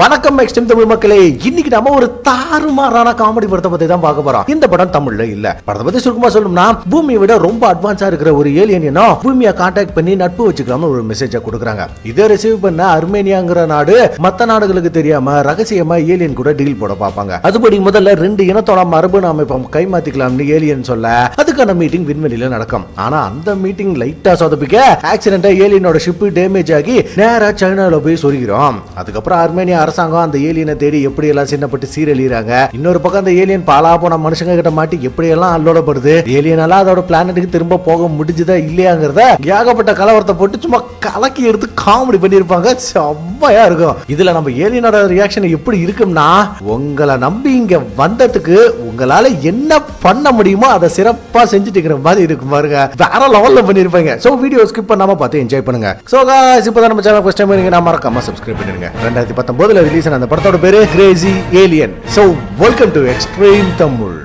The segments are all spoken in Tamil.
வணக்கம் எக்ஸ்ட்ரீம் தமிழ் மக்களே. இன்னைக்கு நம்ம ஒரு தாறுமாறான காமெடி படத்தை பத்தி தான் பார்க்க போறோம். இந்த படம் தமிழ்ல இல்ல. படத்தை பத்தி சுருக்கமா சொல்லணும்னா, பூமியை விட ரொம்ப அட்வான்ஸா இருக்கிற ஒரு ஏலியன் பூமியை கான்டாக்ட் பண்ணி நட்பு வச்சுக்கலாம்னு ஒரு மெசேஜை கொடுக்குறாங்க. இதை ரிசீவ் பண்ண அர்மேனியாங்கிற நாடு மத்த நாடுகளுக்கு தெரியாம ரகசியமா ஏலியன் கூட டீல் போட பார்ப்பாங்க. அதுபடி முதல்ல ரெண்டு இனத்தோட மரபு நாம இப்ப கைமாத்திக்கலாம்னு ஏலியன் சொல்ல அதுக்கான மீட்டிங் விண்வெளியில நடக்கும். ஆனா அந்த மீட்டிங் லைட்டா சொதப்பிக்க ஆக்சிடென்டா ஏலியனோட ஷிப் டேமேஜ் ஆகி நேரா சைனால போய் சொருகிறோம். அதுக்கப்புறம் அர்மேனியா அரசாங்கம் அந்த ஏலியனை தேடி எப்படி எல்லாம் சின்னப்பட்டு சீரழிறாங்க. இன்னொரு பக்கம் அந்த ஏலியன் பாலா போன மனுஷங்க கிட்ட மாட்டி எப்படி எல்லாம் அல்லோடப்படுது. ஏலியனால அதோட பிளானட்டுக்கு திரும்ப போக முடிஞ்சுதா இல்லையாங்கிறத ஏகப்பட்ட கலவரத்தை போட்டு சும்மா கலக்கி எடுத்து காமெடி பண்ணிருப்பாங்க. செம்மையா இருக்கும். இதுல நம்ம ஏலியனோட ரியாக்ஷன் எப்படி இருக்கும்னா, உங்களை நம்பி இங்க வந்ததுக்கு உங்களால என்ன பண்ண முடியுமோ அதை சிறப்பா செஞ்சுட்டு மாதிரி இருக்கும் பாருங்க. வேற லெவல்ல பண்ணிருப்பாங்க. சோ வீடியோ ஸ்கிப் பண்ணாம பார்த்து என்ஜாய் பண்ணுங்க. சோ गाइस இப்போதான் நம்ம சேனல் ஃபர்ஸ்ட் டைம் வரீங்கன்னா மறக்காம சப்ஸ்கிரைப் பண்ணிடுங்க. 2019 ரிலீஸ் ஆன அந்த படத்தோட பேரு Crazy alien. So welcome to extreme Tamil.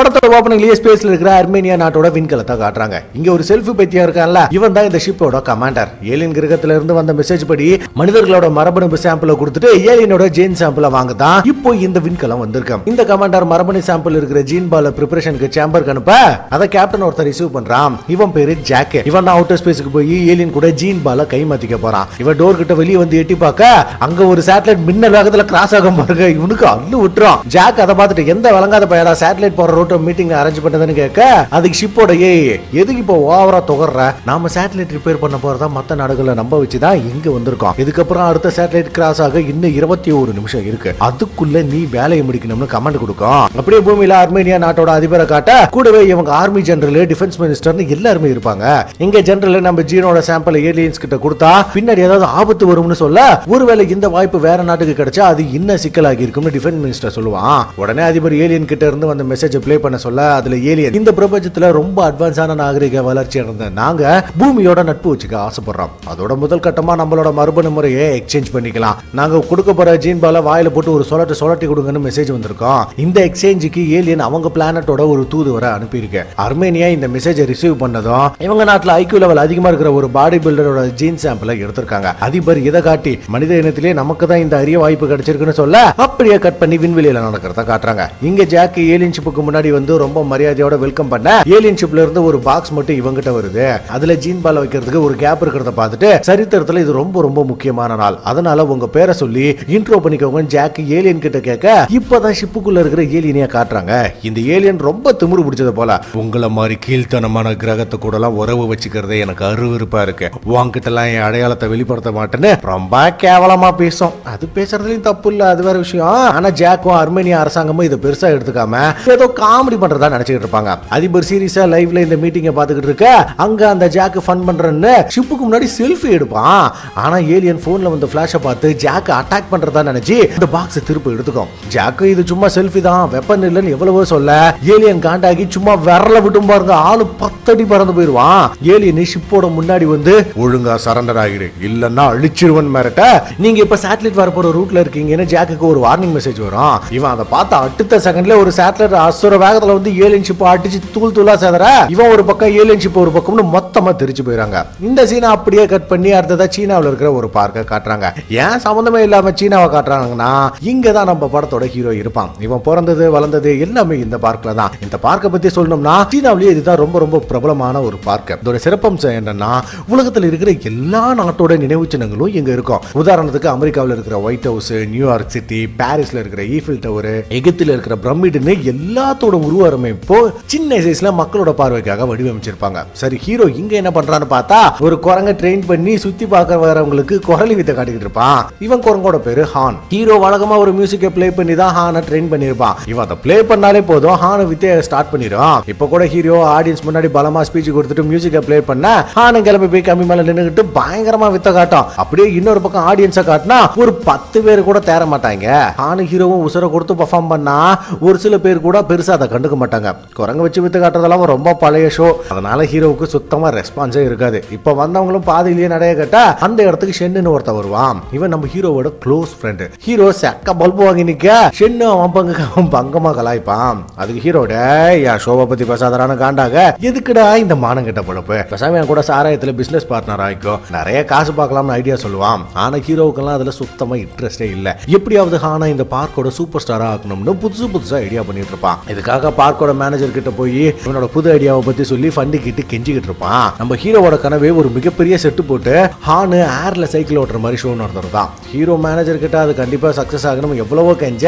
படத்தோட ஓபனிங்லயே ஸ்பேஸ்ல இருக்கிற அர்மேனியா நாட்டோட விண்கலத்தை காட்டுறாங்க. இங்க ஒரு செல்ஃபி பைத்தியம் இருக்கான்ல, இவன் தான் இந்த ஷிப்போட கமாண்டர். ஏலியன் கிரகத்துல இருந்து வந்த மெசேஜ் படி மனிதர்களோட மரபணு சாம்பிளை கொடுத்துட்டு ஏலியனோட ஜீன் சாம்பிளை வாங்கதான் இப்போ இந்த விண்கலம் வந்திருக்கு. இந்த கமாண்டர் மரபணு சாம்பிள் இருக்கிற ஜீன் பால பிரிப்பரேஷனுக்கு சேம்பருக்கு அனுப்ப அதை கேப்டன் ஒருத்தர் ரிசீவ் பண்றான். இவன் பேரு ஜாக். இவன் தான் அவுட்டர் ஸ்பேஸ்க்கு போய் ஏலியன் கூட ஜீன் பால கை மாத்திக்க போறான். இவன் டோர் கிட்ட வெளியே வந்து எட்டி பார்க்க அங்க ஒரு சேட்டலைட் மின்னல் வேகத்துல கிராஸ் ஆகும் பாருங்க. இவனுக்கு அல்லு விட்டுறான். ஜாக் அதை பார்த்துட்டு எந்த விளங்காத பையடா சேட்டலைட் போற மீட்டிங் அரேஞ்ச் பண்ணதுன்னு கேட்க அதுக்கு ஷிப்போட எதுக்கு இப்போ ஓவரா தொகர்ற, நாம சேட்டலைட் ரிப்பேர் பண்ண போறதா மத்த நாடுகளை நம்ப வச்சுதான் இங்க வந்திருக்கோம். இதுக்கப்புறம் அடுத்த சேட்டலைட் கிராஸ் ஆக இன்னும் 21 நிமிஷம் இருக்கு. அதுக்குள்ள நீ வேலையை முடிக்கணும்னு கமெண்ட் கொடுக்கும். அப்படியே பூமியில அர்மேனியா நாட்டோட அதிபரை காட்ட கூடவே இவங்க ஆர்மி ஜெனரல், டிஃபென்ஸ் மினிஸ்டர்னு எல்லாருமே இருப்பாங்க. இங்க ஜெனரல் நம்ம ஜீனோட சாம்பிள் ஏலியன்ஸ் கிட்ட கொடுத்தா பின்னாடி ஏதாவது ஆபத்து வரும்னு சொல்ல, ஒருவேளை இந்த வாய்ப்பு வேற நாட்டுக்கு கிடைச்சா அது இன்னும் சிக்கலாகி இருக்கும்னு டிஃபென்ஸ் மினிஸ்டர் சொல்லுவான். உடனே அதிபர் ஏலியன் கிட்ட இருந்து வந்த மெசேஜ் ப்ளே பண்ண சொல்ல அதுல ஏலியன் இந்த பிரபஞ்சத்துல ரொம்ப அட்வான்ஸான நாகரிக வளர்ச்சி அடைந்த நாங்க பூமியோட நட்பு வச்சுக்க ஆசைப்படுறோம். அதோட முதல் கட்டமா நம்மளோட மரபணு முறையை எக்ஸ்சேஞ்ச் பண்ணிக்கலாம். நாங்க கொடுக்க போற ஜீன் பால வாயில போட்டு ஒரு சொலட்டி கொடுங்கன்னு மெசேஜ் வந்திருக்கோம். இந்த எக்ஸ்சேஞ்சுக்கு ஏலியன் அவங்க பிளானட்டோட ஒரு தூதுவரை அனுப்பியிருக்கு. அர்மேனியா இந்த மெசேஜை ரிசீவ் பண்ணதும் இவங்க நாட்டுல ஐக்யூ லெவல் அதிகமா இருக்கிற ஒரு பாடி பில்டரோட ஜீன் சாம்பிளை எடுத்திருக்காங்க. அதிபர் இதை காட்டி மனித இனத்திலே நமக்கு தான் இந்த அரிய வாய்ப்பு கிடைச்சிருக்குன்னு சொல்ல அப்படியே கட் பண்ணி விண்வெளியில நடக்கிறத காட்டுறாங்க. இங்க ஜாக் ஏலியன் ஷிப்புக்கு முன்னாடி வந்து ரொம்ப மரியாதையோட வெல்கம் பண்ண ஏலியன் ஷிப்ல இருந்து ஒரு பாக்ஸ் மட்டும் இவங்கிட்ட வருது. அதுல ஜீன் பால் வைக்கிறதுக்கு ஒரு கேப் இருக்கிறத பார்த்துட்டு சரித்திரத்துல இது ரொம்ப ரொம்ப முக்கியமான நாள், அதனால உங்க பேரை சொல்லி இன்ட்ரோ பண்ணிக்கோங்க ஜாக் ஏலியன் கிட்ட கேட்க இப்பதான் ஷிப்புக்குள்ள இருக்கிற ஏலியனையா காட்டுறாங்க. இந்த ஏலியன் ரொம்ப திமிரு பிடிச்சது போல, உங்களை மாதிரி கீழ்த்தனமான கிரகத்தை கூட எல்லாம் உறவு வச்சுக்கிறதே எனக்கு அருவருப்பா இருக்கு, உங்ககிட்ட எல்லாம் என் அடையாளத்தை வெளிப்படுத்த மாட்டேன்னு ரொம்ப கேவலமா பேசும். அது பேசுறதுலயும் தப்பு இல்ல, அது வேற விஷயம். ஆனா ஜாக்கும் அர்மேனியா அரசாங்கமும் இதை பெருசா எடுத்துக்காம ஏதோ காமெடி பண்றதா நினைச்சிட்டு இருப்பாங்க. அதிபர் சீரியஸா லைவ்ல இந்த மீட்டிங்கை பார்த்துக்கிட்டு இருக்க அங்க அந்த ஜாக் ஃபன் பண்றன்னு ஷிப்புக்கு முன்னாடி செல்ஃபி எடுப்பான். ஆனா ஏலியன் போன்ல வந்து ஃபிளாஷை பார்த்து ஜாக் அட்டாக் பண்றதா நினைச்சு இந்த பாக்ஸ் திருப்பி எடுத்துக்கும். ஜாக் இது சும்மா செல்ஃபி தான், வெப்பன் இல்லன்னு எவ்வளவோ சொல்ல ஏலியன் காண்டாகி சும்மா விரல விட்டும் பாருங்க, ஆளு 10 அடி பறந்து போயிருவான். ஏலியன் ஷிப்போட முன்னாடி வந்து ஒழுங்கா சரண்டர் ஆகிடு இல்லன்னா அழிச்சிருவன் மிரட்ட, நீங்க இப்ப சேட்டலைட் வர போற ரூட்ல இருக்கீங்கன்னு ஜாக்கு ஒரு வார்னிங் மெசேஜ் வரும். இவன் அதை பார்த்த அடுத்த செகண்ட்ல ஒரு சேட்டலைட் அசுர வேகத்துல வந்து ஏலியன் ஷிப் அடிச்சு தூள் தூளா சேதற, இவன் ஒரு பக்கம் ஏலியன் ஷிப் ஒரு பக்கம்னு மொத்தமா தெரிச்சு போயிறாங்க. இந்த சீனை அப்படியே கட் பண்ணி அடுத்ததா சீனாவில் இருக்கிற ஒரு பார்க்க காட்டுறாங்க. ஏன் சம்பந்தமே இல்லாம சீனாவை காட்டுறாங்கன்னா, இங்கதான் நம்ம படத்தோட ஹீரோ இருப்பான். இவன் பிறந்தது வளர்ந்தது எல்லாமே இந்த பார்க்ல தான். இந்த பார்க்க பத்தி சொல்லணும்னா சீனாவிலேயே இதுதான் ரொம்ப ரொம்ப பிரபலமான ஒரு பார்க். இதோட சிறப்பம்சம் என்னன்னா, உலகத்தில் இருக்கிற எல்லா நாட்டோட நினைவு சின்னங்களும் இங்க இருக்கும். உதாரணத்துக்கு அமெரிக்காவில் இருக்கிற ஒயிட் ஹவுஸ், நியூயார்க் சிட்டி, பாரிஸ்ல இருக்கிற ஈஃபில் டவர், எகிப்தில் இருக்கிற பிரமிடுன்னு எல்லாத்தோட உருவமைப்பு சின்ன சைஸ்ல மக்களோட பார்வைக்காக வடிவமைச்சிருப்பாங்க. சரி, ஹீரோ இங்க என்ன பண்றான்னு பார்த்தா ஒரு குரங்க ட்ரெயின் பண்ணி சுத்தி பார்க்க வரவங்களுக்கு குரலி வித்தை காட்டிக்கிட்டு இருப்பான். இவன் குரங்கோட பேரு ஹான். ஹீரோ வழக்கமா ஒரு மியூசிக்கை பிளே பண்ணி தான் ஹானை ட்ரெயின் பண்ணிருப்பான். இவன் அதை பிளே பண்ணாலே போதும் ஹானை வித்தையை ஸ்டார்ட் பண்ணிடும். இப்ப கூட ஹீரோ ஆடியன்ஸ் முன்னாடி பலமா ஸ்பீச் கொடுத்துட்டு மியூசிக்கை பிளே பண்ண ஹானை கிளம்பி போய் கம்மி மேல நின்னுகிட்டு பயங்கரமா வித்தை காட்டும். அப்படியே இன்னொரு பக்கம் ஆடியன்ஸை காட்டினா ஒரு 10 பேர் கூட தேர மாட்டாங்க. ஹானு ஹீரோவும் உசுர கொடுத்து பெர்ஃபார்ம் பண்ணா ஒரு சில பேர் கூட பெருசா அதை கண்டுக்க கண்டுக்க மாட்டாங்க. குரங்கு வச்சு வித்து காட்டுறதெல்லாம் ரொம்ப பழைய ஷோ, அதனால ஹீரோவுக்கு சுத்தமா ரெஸ்பான்ஸே இருக்காது. இப்ப வந்தவங்களும் பாதியிலேயே நடைய கேட்டா அந்த இடத்துக்கு ஷென்னு ஒருத்த வருவான். இவன் நம்ம ஹீரோவோட க்ளோஸ் ஃப்ரெண்ட். ஹீரோ செக்க பல்பு வாங்கி நிக்க ஷென்னு அவன் பங்கமா கலாய்ப்பான். அதுக்கு ஹீரோட என் ஷோவை பத்தி பேசாதரான காண்டாக எதுக்குடா இந்த மானம் கெட்ட பொழப்பு, பேசாம என் கூட சாராயத்துல பிசினஸ் பார்ட்னர் ஆயிக்கும், நிறைய காசு பார்க்கலாம்னு ஐடியா சொல்லுவான். ஆனா ஹீரோவுக்கெல்லாம் அதுல சுத்தமா இன்ட்ரெஸ்டே இல்ல. எப்படியாவது ஹானா இந்த பார்க்கோட சூப்பர் ஸ்டாரா ஆக்கணும்னு புதுசா ஐடியா பண்ணிட்டு இருப்பான். இதுக்காக பார்க்கோட மேனேஜர் கிட்ட போய் இவனோட புது ஐடியாவை பத்தி சொல்லி ஃபண்டு கிட்ட கெஞ்சிக்கிட்டு இருப்பான். நம்ம ஹீரோவோட கனவே ஒரு மிகப்பெரிய செட்டு போட்டு ஹானு ஏர்ல சைக்கிள் ஓட்டுற மாதிரி ஷோ நடத்துறதுதான். ஹீரோ மேனேஜர் கிட்ட அது கண்டிப்பா சக்சஸ் ஆகணும் எவ்வளவோ கெஞ்ச,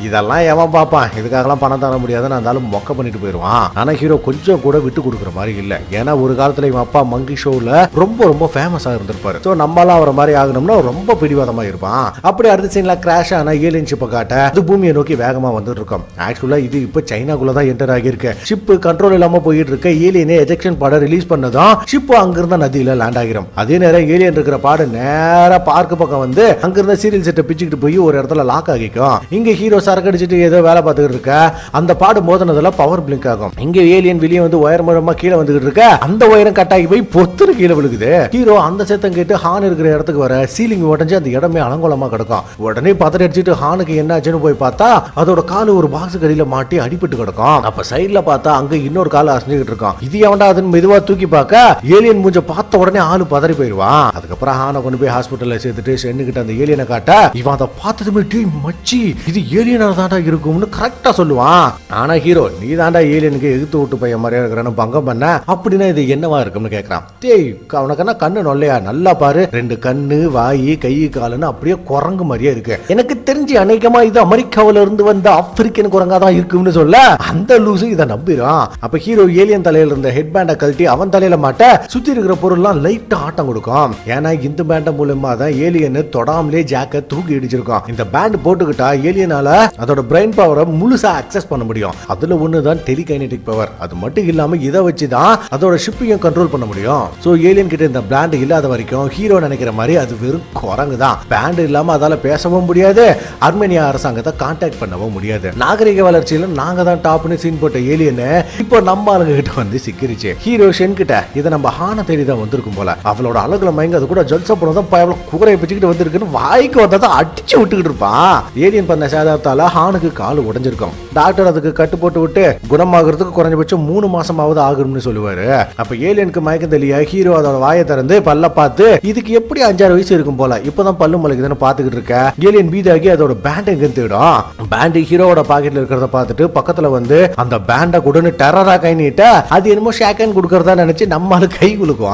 இதெல்லாம் எவன் பார்ப்பான், இதுக்காகலாம் பணம் தர முடியாதுன்னு இருந்தாலும் மொக்க பண்ணிட்டு போயிடுவான். ஆனா ஹீரோ கொஞ்சம் கூட விட்டு கொடுக்குற மாதிரி இல்ல. ஏன்னா ஒரு காலத்துல இவன் அப்பா மங்கி ஷோல ரொம்ப ஃபேமஸா இருந்திருப்பாரு. சோ நம்மளாம் அவரை மாதிரி ஆகணும்னா ரொம்ப பிடிவாதமா இருப்பான். அப்படி அடுத்த சீன்ல கிராஷ் ஆன ஏலியன் ஷிப்பை காட்ட அது பூமியை நோக்கி வேகமா வந்துட்டு இருக்கும். ஆக்சுவலா இது இப்ப சைனாக்குள்ள தான் என்டர் ஆகியிருக்கு. ஷிப் கண்ட்ரோல் இல்லாம போயிட்டு இருக்க ஏலியனே எஜெக்ஷன் பாட ரிலீஸ் பண்ணதும் ஷிப் அங்கிருந்த நதியில லேண்ட் ஆகிரும். அதே நேரம் ஏலியன் இருக்கிற பாடு நேரா பார்க் பக்கம் வந்து அங்கிருந்த சீரியல் செட்டை பிச்சுக்கிட்டு போய் ஒரு இடத்துல லாக் ஆகிக்கும். இங்க ஹீரோ சரக்கு அடிச்சுட்டு ஏதோ வேலை பார்த்துக்கிட்டு இருக்க அந்த பாடு மோதனதுல பவர் பிளிங்க் ஆகும். இங்க ஏலியன் வெளியே வந்து ஒயர் மூலமா கீழே வந்துகிட்டு இருக்க அந்த ஒயரம் கட் ஆகி போய் பொத்துரு கீழே விழுகுது. ஹீரோ அந்த சத்தம் கேட்டு ஹான் இருக்கிற இடத்துக்கு வர சீலிங் உடஞ்சு அந்த இடமே அலங்கோலமா கிடக்கும். உடனே பதறி அடிச்சுட்டு ஹானுக்கு என்ன ஆச்சுன்னு போய் பார்த்தா அதோட காலு ஒரு பாக்ஸ் கடியில மாட்டி அடிபட்டு கிடக்கும். அப்ப சைடுல பார்த்தா அங்க இன்னொரு கால அசைஞ்சுக்கிட்டு இருக்கும். இது எவன்டா அதுன்னு மெதுவா தூக்கி பார்க்க ஏலியன் மூஞ்ச பார்த்த உடனே ஆளு பதறி போயிடுவான். அதுக்கப்புறம் ஹானை கொண்டு போய் ஹாஸ்பிட்டல்ல சேர்த்துட்டு ஷென்னு கிட்ட அந்த ஏலியனை காட்ட இவன் அதை பார்த்ததுமே டீ மச்சி இது ஏலியனா தாண்டா இருக்கும்னு கரெக்டா சொல்லுவான். ஆனா ஹீரோ நீ தாண்டா ஏலியனுக்கு எதிர்த்து விட்டு பையன் மாதிரியா இருக்கிறன்னு பங்கம் பண்ண, அப்படின்னா இது என்னவா இருக்கும்னு கேட்கறான். டேய் அவனுக்கு கண்ணு நொல்லையா, நல்லா பாரு, 2 கண்ணு வாயி கை காலுன்னு அப்படியே குரங்கு மாதிரியே இருக்கு. எனக்கு தெரிஞ்சு அநேகமா இது அமெரிக்காவில இருந்து வந்த ஆப்பிரிக்கன் குரங்கா தான் இருக்கும்னு சொல்ல அந்த லூசு இதை நம்பிடும். அப்ப ஹீரோ ஏலியன் தலையில இருந்த ஹெட் பேண்டை கழட்டி அவன் தலையில மாட்ட சுத்தி இருக்கிற பொருள்லாம் லைட்டா ஆட்டம் கொடுக்கும். ஏன்னா இந்த பேண்ட மூலமா தான் ஏலியன் தொடாமலே ஜாக்க தூக்கி இடிச்சிருக்கும். இந்த பேண்ட் போட்டுக்கிட்டா ஏலியனால அதோட பிரெயின் பவரை முழுசா அக்சஸ் பண்ண முடியும். அதுல ஒண்ணுதான் டெலிகைனடிக் பவர். அது மட்டும் இல்லாம இதை வச்சுதான் அதோட ஷிப்பையும் கண்ட்ரோல் பண்ண முடியும். சோ ஏலியன் கிட்ட இந்த பிராண்ட் இல்லாத வரைக்கும் ஹீரோ நினைக்கிற மாதிரி அது வெறும் குரங்கு தான். பேண்ட் இல்லாம அதால பேசவும் முடியாது, அர்மேனியா அரசாங்கத்தை கான்டாக்ட் பண்ணவும் முடியாது. நாகரிக வளர்ச்சியில நாங்க தான் டாப்னு சீன் போட்ட ஏலியன் இப்போ நம்ம ஆளுங்க கிட்ட வந்து சிக்கிருச்சு. ஹீரோ ஷென் கிட்ட இதை நம்ம ஹான தேடி தான் வந்திருக்கும் போல, அவளோட அழகுல மயங்க அது கூட ஜல்சா போனதான் குதிரையை பிச்சுக்கிட்டு வந்திருக்குன்னு வாய்க்கு வந்ததை அடிச்சு விட்டுக்கிட்டு இருப்பான். ஏலியன் பண்ண சேதாரத்தால ஹானுக்கு கால் உடைஞ்சிருக்கும். டாக்டர் அதுக்கு கட்டு போட்டு விட்டு குணமாகறதுக்கு குறைஞ்சபட்சம் 3 மாசமாவது ஆகும்னு சொல்லுவாரு. அப்ப ஏலியனுக்கு மயக்கம் தெளிய ஹீரோ அதோட வாயை திறந்து பல்ல பார்த்து இதுக்கு எப்படி 5-6 வயசு இருக்கும் போல இப்பதான் பல்லு முளைக்குதுன்னு பாத்துக்கிட்டு இருக்க ஏலியன் பீதாகி அதோட பேண்ட் எங்க தேடும். பேண்ட் ஹீரோவோட பாக்கெட்ல இருக்கிறத பார்த்துட்டு பக்கத்துல வந்து அந்த பேண்ட கூடன்னு டெரரா கை நீட்ட அது என்னமோ ஷேக்கன் கொடுக்கறதா நினைச்சு நம்மால கை குலுக்கும்.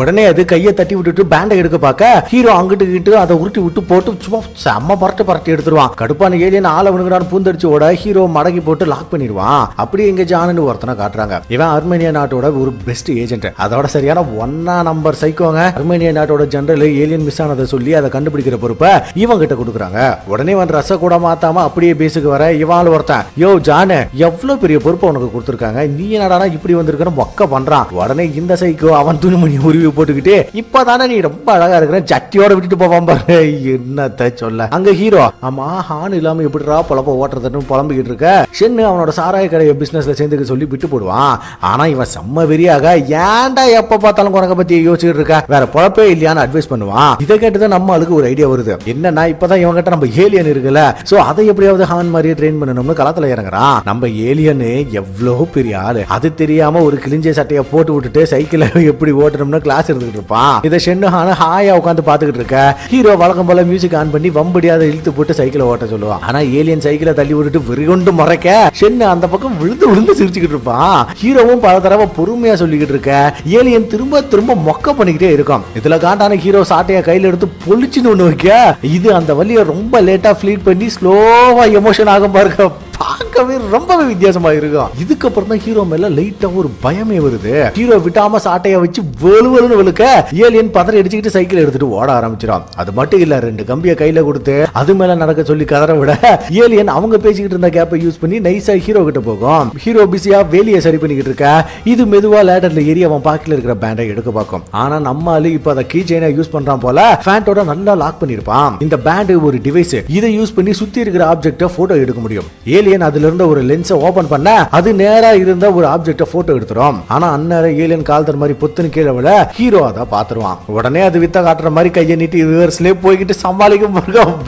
உடனே அது கையை தட்டி விட்டுட்டு பேண்டை எடுக்க பார்க்க ஹீரோ அங்கிட்டு கிட்டு அதை உருட்டி விட்டு போட்டு சும்மா செம்ம பரட்டி எடுத்துருவான். கடுப்பான ஏலியன் ஆள அவனுக்கு பூந்தடிச்சு ஓட ஹீரோ மடக்கி போட்டு லாக் பண்ணிடுவான். அப்படி எங்க ஜானு ஒருத்தனை காட்டுறாங்க. இவன் அர்மேனியா நாட்டோட ஒரு பெஸ்ட் ஏஜென்ட். அதோட சரியான 1 நம்பர் சைக்கோங்க. அர்மேனியா நாட்டோட ஜெனரல் ஏலியன் மிஸ் ஆனதை சொல்லி அதை கண்டுபிடிக்கிற பொறுப்பை இவன் கிட்ட கொடுக்குறாங்க. உடனே அவன் ரச கூட மாத்தாம அப்படியே பேசுக்கு வர இவாள் ஒருத்தன் யோ ஜானு எவ்வளவு பெரிய பொறுப்பை உனக்கு கொடுத்துருக்காங்க, நீ என்னடா இப்படி வந்திருக்கன்னு மொக்க பண்றான். உடனே இந்த சைக்கோ அவன் துணிமணி உருவி போட்டுக்கிட்டு இப்பதானே நீ ரொம்ப அழகா இருக்கிற சட்டியோட விட்டுட்டு போவான் பாரு. என்னத்த சொல்ல அங்க ஹீரோ ஆமா ஹான் இல்லாம எப்படிடா பொழப்ப ஓட்டுறதுன்னு புலம்பிக்கிட்டு இருக்க ஷென்னு அவனோட சாராய கடையை பிசினஸ்ல சேர்ந்துக்க சொல்லி விட்டு போடுவான். ஆனா இவன் செம்ம வெறியாக ஏன்டா எப்ப பார்த்தாலும் குரங்க பத்தி யோசிச்சுட்டு இருக்க, வேற பொழப்பே இல்லையான்னு அட்வைஸ் பண்ணுவான். இதை கேட்டுதான் நம்ம ஆளுக்கு ஒரு ஐடியா வருது. என்னன்னா இப்பதான் இவங்க கிட்ட நம்ம ஏலியன் இருக்குல்ல, சோ அதை எப்படியாவது ஹான் மாதிரியே ட்ரெயின் பண்ணணும்னு களத்துல இறங்குறான். நம்ம ஏலியன் எவ்வளவு பெரிய ஆளு, அது தெரியாம ஒரு கிழிஞ்ச சட்டையை போட்டு விட்டுட்டு சைக்கிளை எப்படி ஓட்டணும்னு கிளாஸ் எடுத்துக்கிட்டு இருப்பான். இதை ஷென்னு ஹான் ஹாயா உட்காந்து பாத்துக்கிட்டு இருக்க ஹீரோ வழக்கம் போல மியூசிக் ஆன் பண்ணி வம்படியாத இழுத்து போட்டு சைக்கிளை ஓட்ட சொல்லுவான். ஆனா ஏலியன் சைக்கிளை தள்ளி விட்டுட்டு வெறிகொண்டு மறைக்க ஷென்னு அந்த பக்கம் விழுந்து சிரிச்சுக்கிட்டு இருப்பான். ஹீரோவும் பல தடவை பொறுமையா சொல்லிக்கிட்டு இருக்க ஏலியன் திரும்ப மொக்க பண்ணிக்கிட்டே இருக்கும். இதுல காண்டான ஹீரோ சாட்டையை கையில எடுத்து பொழிச்சுன்னு ஒண்ணு வைக்க இது அந்த வழியை ரொம்ப லேட்டா ஃபிளீட் பண்ணி ஸ்லோவா எமோஷன் ஆகும் பாருங்க. பார்க்கவே ரொம்பவே வித்தியாசமா இருக்கும். இதுக்கப்புறம் தான் ஹீரோ மேல லைட்டா ஒரு பயமே வருது. ஹீரோ விட்டாம சாட்டையை வச்சு வெளுவெளுன்னு வெளுக்க ஏலியன் பதறி அடிச்சுக்கிட்டு சைக்கிள் எடுத்துட்டு ஓட ஆரம்பிச்சிடும். அது மட்டும் இல்ல 2 கம்பியை கையில கொடுத்து அது மேல நடக்க சொல்லி கதற விட ஏலியன் அவங்க பேசிக்கிட்டு இருந்த கேப்பை யூஸ் பண்ணி நைஸா ஹீரோ கிட்ட போகும். ஹீரோ பிஸியா வேலையை சரி பண்ணிக்கிட்டு இருக்க இது மெதுவா லேடர்ல ஏறி அவன் பாக்கெட்ல இருக்கிற பேண்டை எடுக்க பார்க்கும். ஆனா நம்ம ஆளு இப்ப அதை கீ செயினா யூஸ் பண்றான் போல ஃபேண்டோட நல்லா லாக் பண்ணிருப்பான். இந்த பேண்ட் ஒரு டிவைஸ், இதை யூஸ் பண்ணி சுத்தி இருக்கிற ஆப்ஜெக்ட போட்டோ எடுக்க முடியும். ஏலியன் அதுல இருந்த ஒரு லென்ஸை ஓபன் பண்ண அது நேரா இருந்த ஒரு ஆப்ஜெக்ட போட்டோ எடுத்துரும். ஆனா அந்நேரம் ஏலியன் கால் தர மாதிரி பொத்துன்னு கீழே விட ஹீரோ அதை பாத்துருவான். உடனே அது வித்த காட்டுற மாதிரி கையை நீட்டி ரிவர்ஸ்லயே போய்கிட்டு சமாளிக்கும்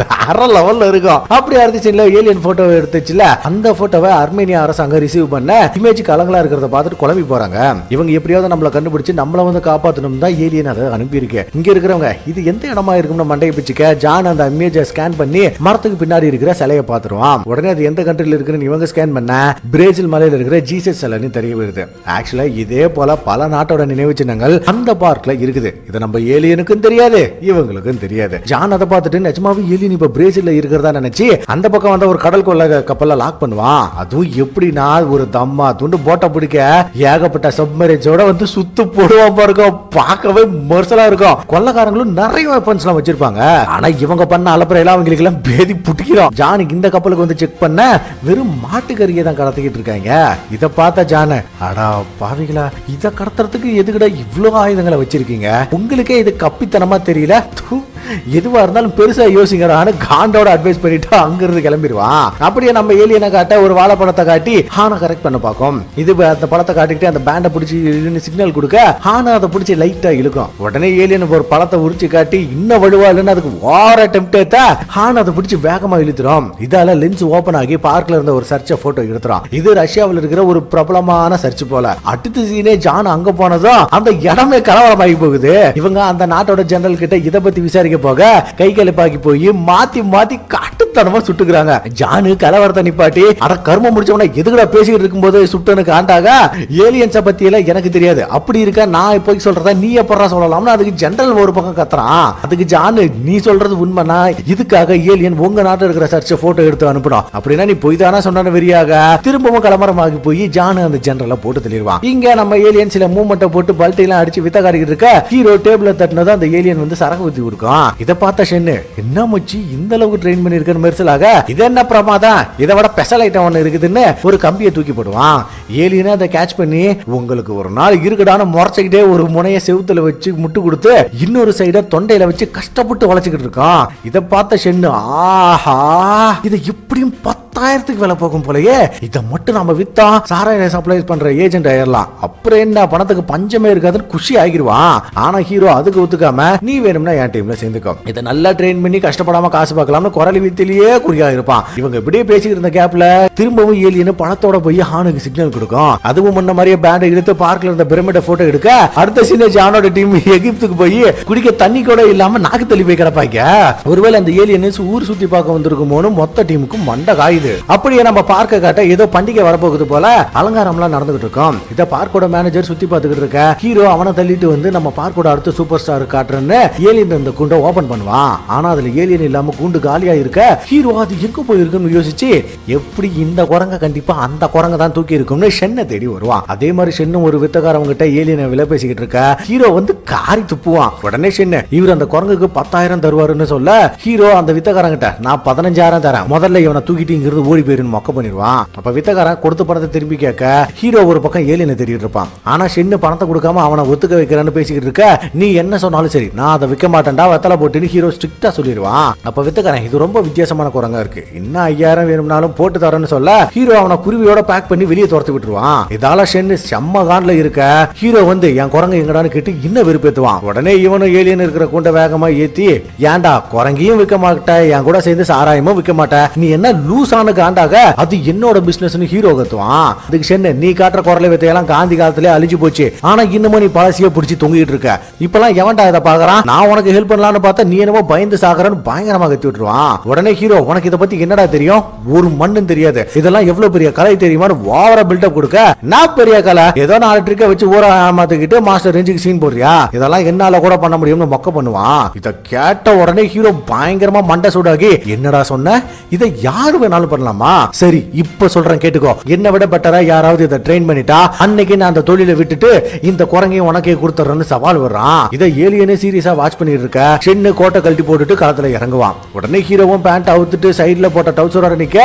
வேற லெவல்ல இருக்கும். அப்படி அடுத்த சீன்ல ஏலியன் போட்டோ எடுத்துச்சுல அந்த போட்டோவை அர்மேனியா அரசாங்கம் ரிசீவ் பண்ண இமேஜ் கலங்களா இருக்கிறத பார்த்துட்டு குழம்பி போறாங்க. இவங்க எப்படியாவது நம்மள கண்டுபிடிச்சு நம்மள வந்து காப்பாத்தணும் தான் ஏலியன் அதை அனுப்பியிருக்கு. இங்க இருக்கிறவங்க இது எந்த இடமா இருக்கும்னு மண்டையை பிச்சுக்க ஜான் அந்த இமேஜை ஸ்கேன் பண்ணி மரத்துக்கு பின்னாடி இருக்கிற சிலையை பார்த்துருவான். உடனே அது எந்த கண்ட்ரில இருக்குன்னு இவங்க ஸ்கேன் பண்ண பிரேசில் மலையில இருக்கிற ஜீசஸ் சிலைன்னு தெரிய வருது. ஆக்சுவலா இதே போல பல நாட்டோட நினைவு சின்னங்கள் அந்த பார்க்ல இருக்குது. இது நம்ம ஏலியனுக்கும் தெரியாது இவங்களுக்கும் தெரியாது. ஜான் அதை பார்த்துட்டு நிஜமாவே ஏலியன் இப்ப பிரேசில்ல இருக்கிறதா நினைச்சு அந்த பக்கம் வந்த ஒரு கடல் கொள்ள கப்பல்ல லாக் பண்ணுவான். அதுவும் எப்படின்னா ஒரு தம்மா துண்டு போட்டை பிடிக்க ஏகப்பட்ட சப்மரீன்ஸோட வந்து சுத்து போடுவான் பாருங்க. பார்க்கவே மர்சலா இருக்கும். கொள்ளக்காரங்களும் நிறைய வெப்பன்ஸ் எல்லாம் வச்சிருப்பாங்க. ஆனா இவங்க பண்ண அலப்பறையெல்லாம் அவங்களுக்கு எல்லாம் பேதி புட்டிக்கிறோம். ஜானுக்கு இந்த கப்பலுக்கு வந்து செக் பண்ண வெறும் மாட்டுக்கறியை தான் கடத்திக்கிட்டு இருக்காங்க. இத பார்த்த ஜானு அடா பாவிகளா இத கடத்துறதுக்கு எதுக்குடா இவ்வளவு ஆயுதங்களை வச்சிருக்கீங்க? உங்களுக்கே இது கப்பித்தனமா தெரியல? எதுவா இருந்தாலும் பெருசா யோசிக்கிறான்னு காண்டோட அட்வைஸ் பண்ணிட்டு அங்கிருந்து கிளம்பிடுவான். அப்படியே நம்ம ஏலியனை காட்ட ஒரு வாழைப்பழத்தை காட்டி ஹானை கரெக்ட் பண்ண பார்க்கும். இது அந்த பழத்தை காட்டிக்கிட்டு அந்த பேண்டை பிடிச்சி சிக்னல் கொடுக்க ஹானை அதை பிடிச்சி லைட்டா இழுக்கும். உடனே ஏலியன் ஒரு பழத்தை உரிச்சு காட்டி இன்னும் வலுவா இல்லைன்னு அதுக்கு வார டெம்ப்ட் ஹான் அதை பிடிச்சி வேகமா இழுத்துரும். இதால லென்ஸ் ஓபன் ஆகி பார்க்ல இருந்த ஒரு சர்ச்சை போட்டோ எடுத்துரும். இது ரஷ்யாவில் இருக்கிற ஒரு பிரபலமான சர்ச் போல. அடுத்த சீனே ஜான் அங்க போனதும் அந்த இடமே கலவரமாகி போகுது. இவங்க அந்த நாட்டோட ஜெனரல் கிட்ட இதை பத்தி விசாரிக்க போக கை கலப்பாக்கி போய் மாத்தி மாத்தி காட்டுத்தனமா சுட்டுக்கிறாங்க. ஜானு கலவரத்தை நிப்பாட்டி அட கர்மம் முடிச்சவன எதுக்குடா பேசிட்டு இருக்கும்போது சுட்டனு காண்டாக ஏலியன்ஸ பத்தி எல்லாம் எனக்கு தெரியாது. அப்படி இருக்க நான் போய் சொல்றதா நீ எப்பறா சொல்லலாம்னு அதுக்கு ஜெனரல் ஒரு பக்கம் கத்துறான். அதுக்கு ஜானு நீ சொல்றது உண்மைனா இதுக்காக ஏலியன் உங்க நாட்டுல இருக்கிற சர்ச்சை போட்டோ எடுத்து அனுப்பணும். அப்படின்னா நீ பொய் தானா சொன்ன வெறியாக திரும்பவும் கலவரமாகி போய் ஜானு அந்த ஜெனரலை போட்டு தெளிவான். இங்க நம்ம ஏலியன் சில மூவ்மெண்ட்டை போட்டு பல்ட்டையெல்லாம் அடிச்சு வித்த காட்டிக்கிட்டு இருக்க ஹீரோ டேபிள தட்டினது அந்த ஏலியன் வந்து சரக்கு ஊத்தி கொடுக்கும். இத பார்த்த ஷென்னு என்ன மச்சி இந்த அளவுக்கு ட்ரெயின் பண்ணி இருக்கன்னு மெர்சலாக இது என்ன பிரமாதம் இதை விட ஸ்பெஷல் ஐட்டம் ஒன்னு இருக்குதுன்னு ஒரு கம்பியை தூக்கி போடுவான். ஏலியனை அதை கேட்ச் பண்ணி உங்களுக்கு ஒரு நாள் இருக்குடான்னு முறைச்சிக்கிட்டே ஒரு முனைய செவுத்துல வச்சு முட்டு கொடுத்து இன்னொரு சைட தொண்டையில வச்சு கஷ்டப்பட்டு வளைச்சுக்கிட்டு இருக்கான். இதை பார்த்த ஷென்னு ஆஹா இதை எப்படியும் 10,000க்கு விலை போகும் போலயே. இதை மட்டும் நம்ம வித்தா சாராய சப்ளை பண்ற ஏஜென்ட் ஆயிரலாம். அப்புறம் என்ன பணத்துக்கு பஞ்சமே இருக்காதுன்னு குஷி ஆகிடுவான். ஆனா ஹீரோ அதுக்கு ஒத்துக்காம நீ வேணும்னா என் டீம்ல சேர்ந்துக்கோ இதை நல்லா ட்ரெயின் பண்ணி கஷ்டப்படாம காசு பார்க்கலாம்னு குரலி வித்திலேயே குறியா இருப்பான். இவங்க இப்படியே பேசிக்கிட்டு இருந்த கேப்ல திரும்பவும் ஏலியன் பணத்தோட போய் ஹானுக்கு சிக்னல் கொடுக்கும். அதுவும் முன்ன மாதிரியே பேண்டை இழுத்து பார்க்ல இருந்த பிரமிட போட்டோ எடுக்க அடுத்த சீனே ஜானோட டீம் எகிப்துக்கு போய் குடிக்க தண்ணி கூட இல்லாம நாக்கு தள்ளி போய் கிடப்பாங்க. ஒருவேளை அந்த ஏலியன் ஊர் சுத்தி பார்க்க வந்திருக்குமோன்னு மொத்த டீமுக்கும் மண்டை காயுது. அப்படியே நம்ம பார்க்க காட்ட ஏதோ பண்டிகை வரப்போகுது போல அலங்காரம்லாம் நடந்துகிட்டு இருக்கோம். இத பார்க்கோட மேனேஜர் சுத்தி பார்த்துக்கிட்டு இருக்க ஹீரோ அவனை தள்ளிட்டு வந்து நம்ம பார்க்கோட அடுத்த சூப்பர் ஸ்டார் காட்டுறன்னு ஏலியன் இந்த குண்டை ஓபன் பண்ணுவான். ஆனா அதுல ஏலியன் இல்லாம குண்டு காலியா இருக்க ஹீரோ அது எங்க போயிருக்குன்னு யோசிச்சு எப்படி இந்த குரங்க கண்டிப்பா அந்த குரங்க தான் தூக்கி இருக்கும்னு ஷென்னை தேடி வருவான். அதே மாதிரி ஷென்னும் ஒரு வித்தக்காரவங்க கிட்ட ஏலியனை விலை பேசிக்கிட்டு இருக்க ஹீரோ வந்து காரி துப்புவான். உடனே ஷென்னு இவர் அந்த குரங்குக்கு 10,000 தருவாருன்னு சொல்ல ஹீரோ அந்த வித்தக்காரங்கிட்ட நான் 15,000 தரேன் முதல்ல இவனை தூக்கிட்டு இங்கிருந்து ஓடி போயிருன்னு மொக்க பண்ணிடுவான். அப்ப வித்தக்காரன் கொடுத்த பணத்தை திரும்பி கேட்க ஹீரோ ஒரு பக்கம் ஏலியனை தேடிட்டு இருப்பான். ஆனா ஷென்னு பணத்தை கொடுக்காம அவனை ஒத்துக்க வைக்கிறேன்னு பேசிக்கிட்டு இருக்க நீ என்ன சொன்னாலும் சரி நான் அதை விற்க மாட்டேன்டா வெத்தலை போட்டுன்னு ஹீரோ ஸ்ட்ரிக்டா சொல்லிடுவான். அப்ப வித்தக்காரன் இது ரொம்ப வித்தியாசமான குரங்கா இருக்கு இன்னும் 5,000 வேணும்னாலும் போட்டு தரேன்னு சொல்ல ஹீரோ அவனை குருவியோட பேக் பண்ணி வெளியே துரத்து விட்டுருவான். இதால ஷென்னு செம்ம கான்ல இருக்க ஹீரோ வந்து என் குரங்க எங்கடான்னு கேட்டு இன்னும் வெறுப்பேத்துவான். உடனே இவனும் ஏலியன் இருக்கிற கூண்ட வேகமா ஏத்தி ஏன்டா குரங்கையும் விற்க மாட்டேன் என் கூட சேர்ந்து சாராயமும் விற்க மாட்டேன் நீ என்ன லூஸ் ஆன காண்டாக அது என்னோட பிசினஸ்னு ஹீரோ கத்துவான். அதுக்கு ஷென்னு நீ காட்டுற குரலை வித்தையெல்லாம் காந்தி காலத்திலே அழிஞ்சு போச்சு ஆனா இன்னமும் நீ பழசிய பிடிச்சி தொங்கிட்டு இருக்க இப்பெல்லாம் எவன்டா இதை பாக்குறான் நான் உனக்கு ஹெல்ப் பண்ணலாம்னு பார்த்தா நீ என்னமோ பயந்து சாகுறன்னு பயங்கரமா கத்தி விட்டுருவான். உடனே ஹீரோ உனக்கு இதை பத்தி என்னடா தெரியும் ஒரு மண்ணும் தெரியாது இதெல்லாம் எவ்வளவு பெரிய கலை தெரியுமான்னு ஓவரா பில்டப் கொடுக்க நான் பெரிய கலை ஏதோ 4 ட்ரிக்க வச்சு ஊர ஏமாத்திக்கிட்டு மாஸ்டர் ரேஞ்சுக்கு சீன் போடுறியா இதெல்லாம் என்னால கூட பண்ண முடியும்னு மொக்க பண்ணுவான். இதை கேட்ட உடனே ஹீரோ பயங்கரமா மண்டை சூடாகி என்னடா சொன்ன இதை யாரு வேணாலும் பண்ணலாமா சரி இப்ப சொல்றேன் கேட்டுக்கோ என்ன விட பெட்டரா யாராவது இதை ட்ரெயின் பண்ணிட்டா அன்னைக்கு நான் அந்த தொழிலை விட்டுட்டு இந்த குரங்கையும் உனக்கே கொடுத்துறேன்னு சவால் வர்றான். இதை ஏலியனே சீரியஸா வாட்ச் பண்ணிட்டு இருக்க ஷென்னு கோட்டை கழட்டி போட்டுட்டு களத்துல இறங்குவான். உடனே ஹீரோவும் பேண்ட் அவுத்துட்டு சைடுல போட்ட டவுசரோட நிக்க